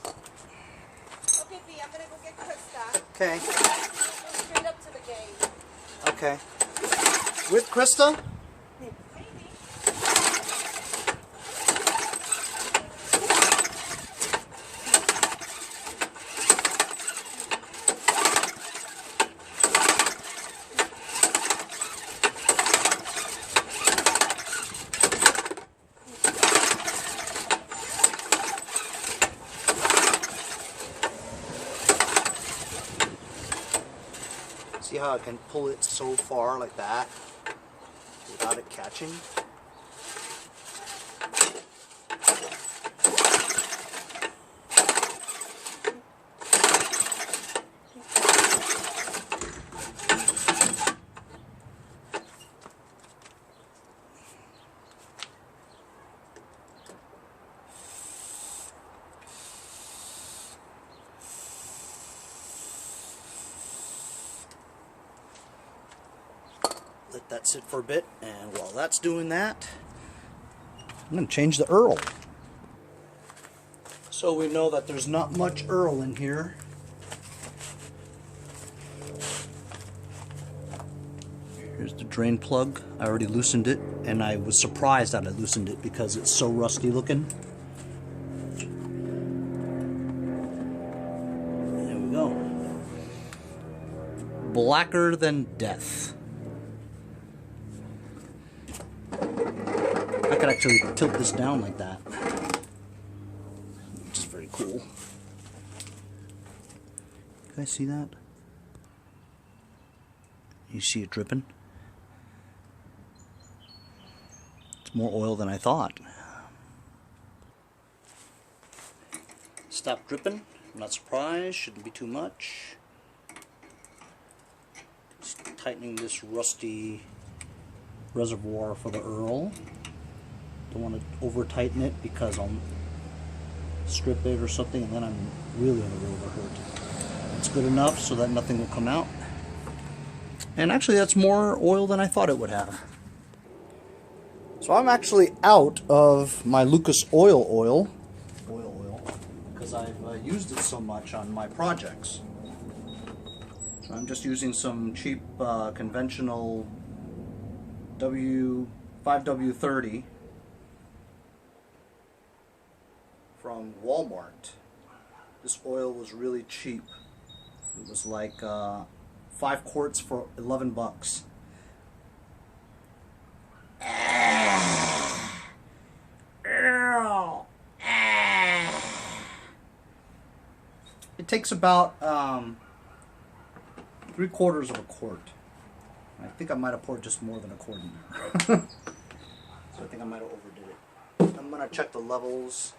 Okay, B, I'm going to go get Krista. Okay. Straight up to the gate. Okay. With Krista? Maybe. See how I can pull it so far like that without it catching? Let that sit for a bit, and while that's doing that, I'm going to change the Earl. So we know that there's not much Earl in here. Here's the drain plug. I already loosened it, and I was surprised that I loosened it because it's so rusty looking. There we go. Blacker than death. I could actually tilt this down like that, which is very cool. Can I see that? You see it dripping? It's more oil than I thought. Stop dripping. I'm not surprised. Shouldn't be too much. Just tightening this rusty reservoir for the Earl. Don't want to over tighten it because I'll strip it or something, and then I'm really going to overhurt. It's good enough so that nothing will come out. And actually that's more oil than I thought it would have. So I'm actually out of my Lucas oil because I've used it so much on my projects. So I'm just using some cheap conventional 5W30 from Walmart. This oil was really cheap. It was like 5 quarts for 11 bucks. It takes about 3/4 of a quart. I think I might have poured just more than a quart in there. So I think I might have overdid it. I'm going to check the levels.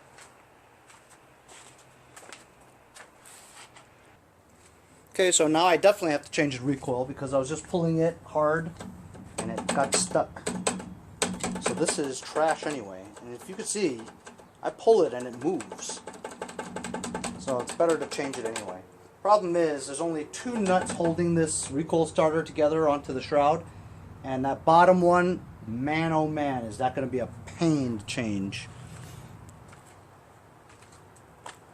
Okay, so now I definitely have to change the recoil because I was just pulling it hard and it got stuck. So this is trash anyway. And if you can see, I pull it and it moves. So it's better to change it anyway. Problem is, there's only 2 nuts holding this recoil starter together onto the shroud. And that bottom one, man oh man, is that going to be a pain to change.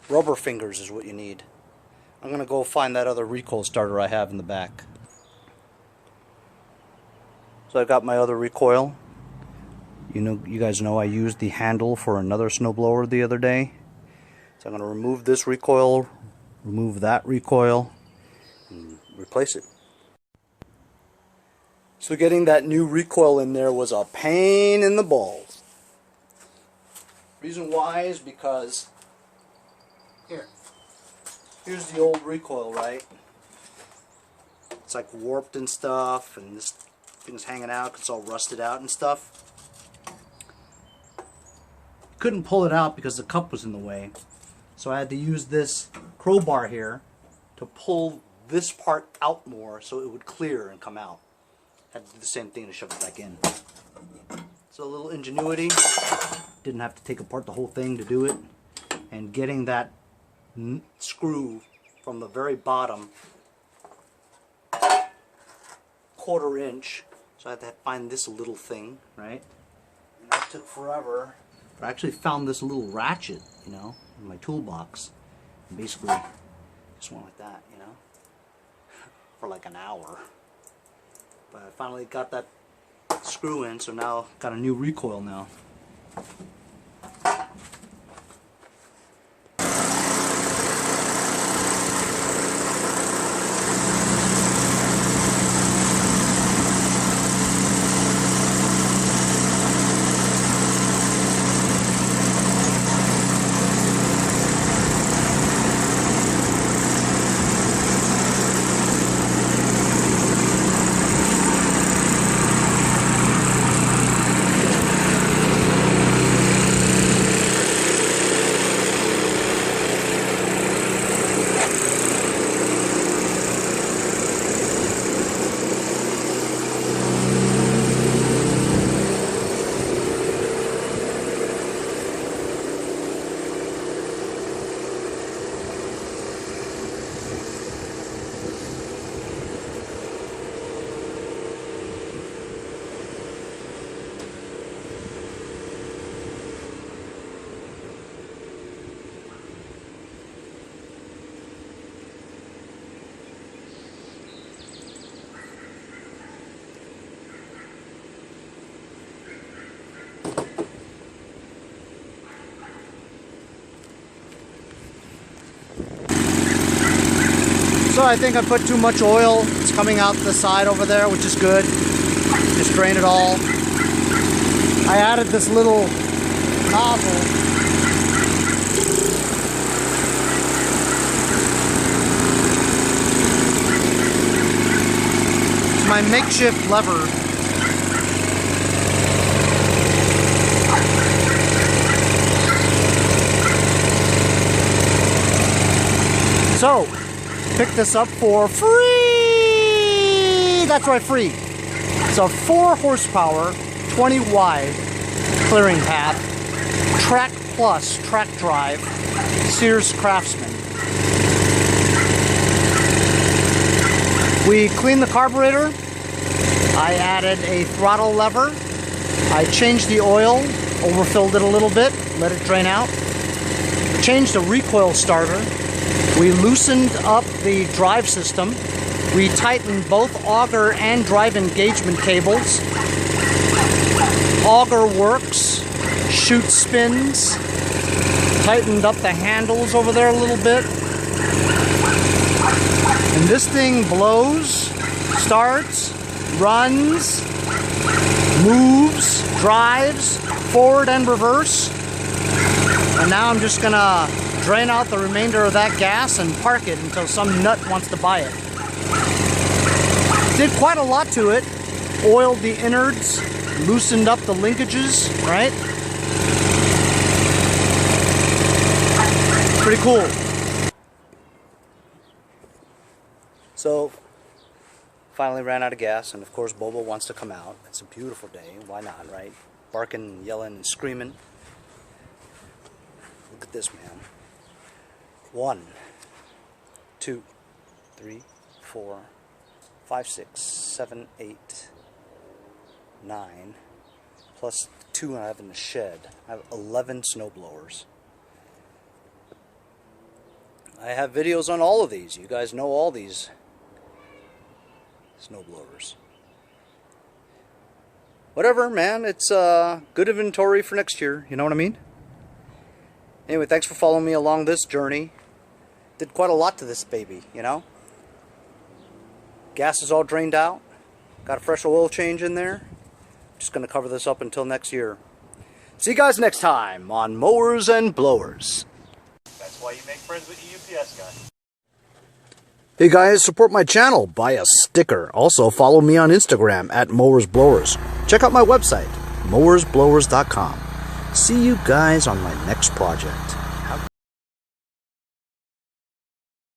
Rubber fingers is what you need. I'm gonna go find that other recoil starter I have in the back. So I got my other recoil. You guys know I used the handle for another snowblower the other day. So I'm gonna remove this recoil, remove that recoil, and replace it. So getting that new recoil in there was a pain in the balls. Reason why is because here's the old recoil, right? It's like warped and stuff, and this thing's hanging out because it's all rusted out and stuff. Couldn't pull it out because the cup was in the way, so I had to use this crowbar here to pull this part out more so it would clear and come out. Had to do the same thing to shove it back in. So a little ingenuity. Didn't have to take apart the whole thing to do it. And getting that screw from the very bottom, 1/4 inch. So I had to find this little thing, right? And that took forever. But I actually found this little ratchet, you know, in my toolbox. And basically, just went like that, you know, for like an hour. But I finally got that screw in, so now got a new recoil now. So I think I put too much oil. It's coming out the side over there, which is good. Just drain it all. I added this little nozzle. It's my makeshift lever. So, pick this up for free! That's right, free. It's a 4 horsepower, 20 wide clearing path, Trac Plus track drive, Sears Craftsman. We cleaned the carburetor. I added a throttle lever. I changed the oil, overfilled it a little bit, let it drain out. Changed the recoil starter. We loosened up the drive system. We tightened both auger and drive engagement cables. Auger works, chute spins, tightened up the handles over there a little bit. And this thing blows, starts, runs, moves, drives, forward and reverse. And now I'm just gonna drain out the remainder of that gas and park it until some nut wants to buy it. Did quite a lot to it. Oiled the innards, loosened up the linkages, right? Pretty cool. So, finally ran out of gas, and of course Bobo wants to come out. It's a beautiful day, why not, right? Barking, yelling, and screaming. Look at this, man. 1, 2, 3, 4, 5, 6, 7, 8, 9, plus 2 I have in the shed. I have 11 snowblowers. I have videos on all of these. You guys know all these snowblowers. Whatever, man. It's good inventory for next year. You know what I mean? Anyway, thanks for following me along this journey. Did quite a lot to this baby, you know? Gas is all drained out. Got a fresh oil change in there. Just going to cover this up until next year. See you guys next time on Mowers and Blowers. That's why you make friends with the UPS guy. Hey guys, support my channel. Buy a sticker. Also, follow me on Instagram at Mowers Blowers. Check out my website, mowersblowers.com. See you guys on my next project.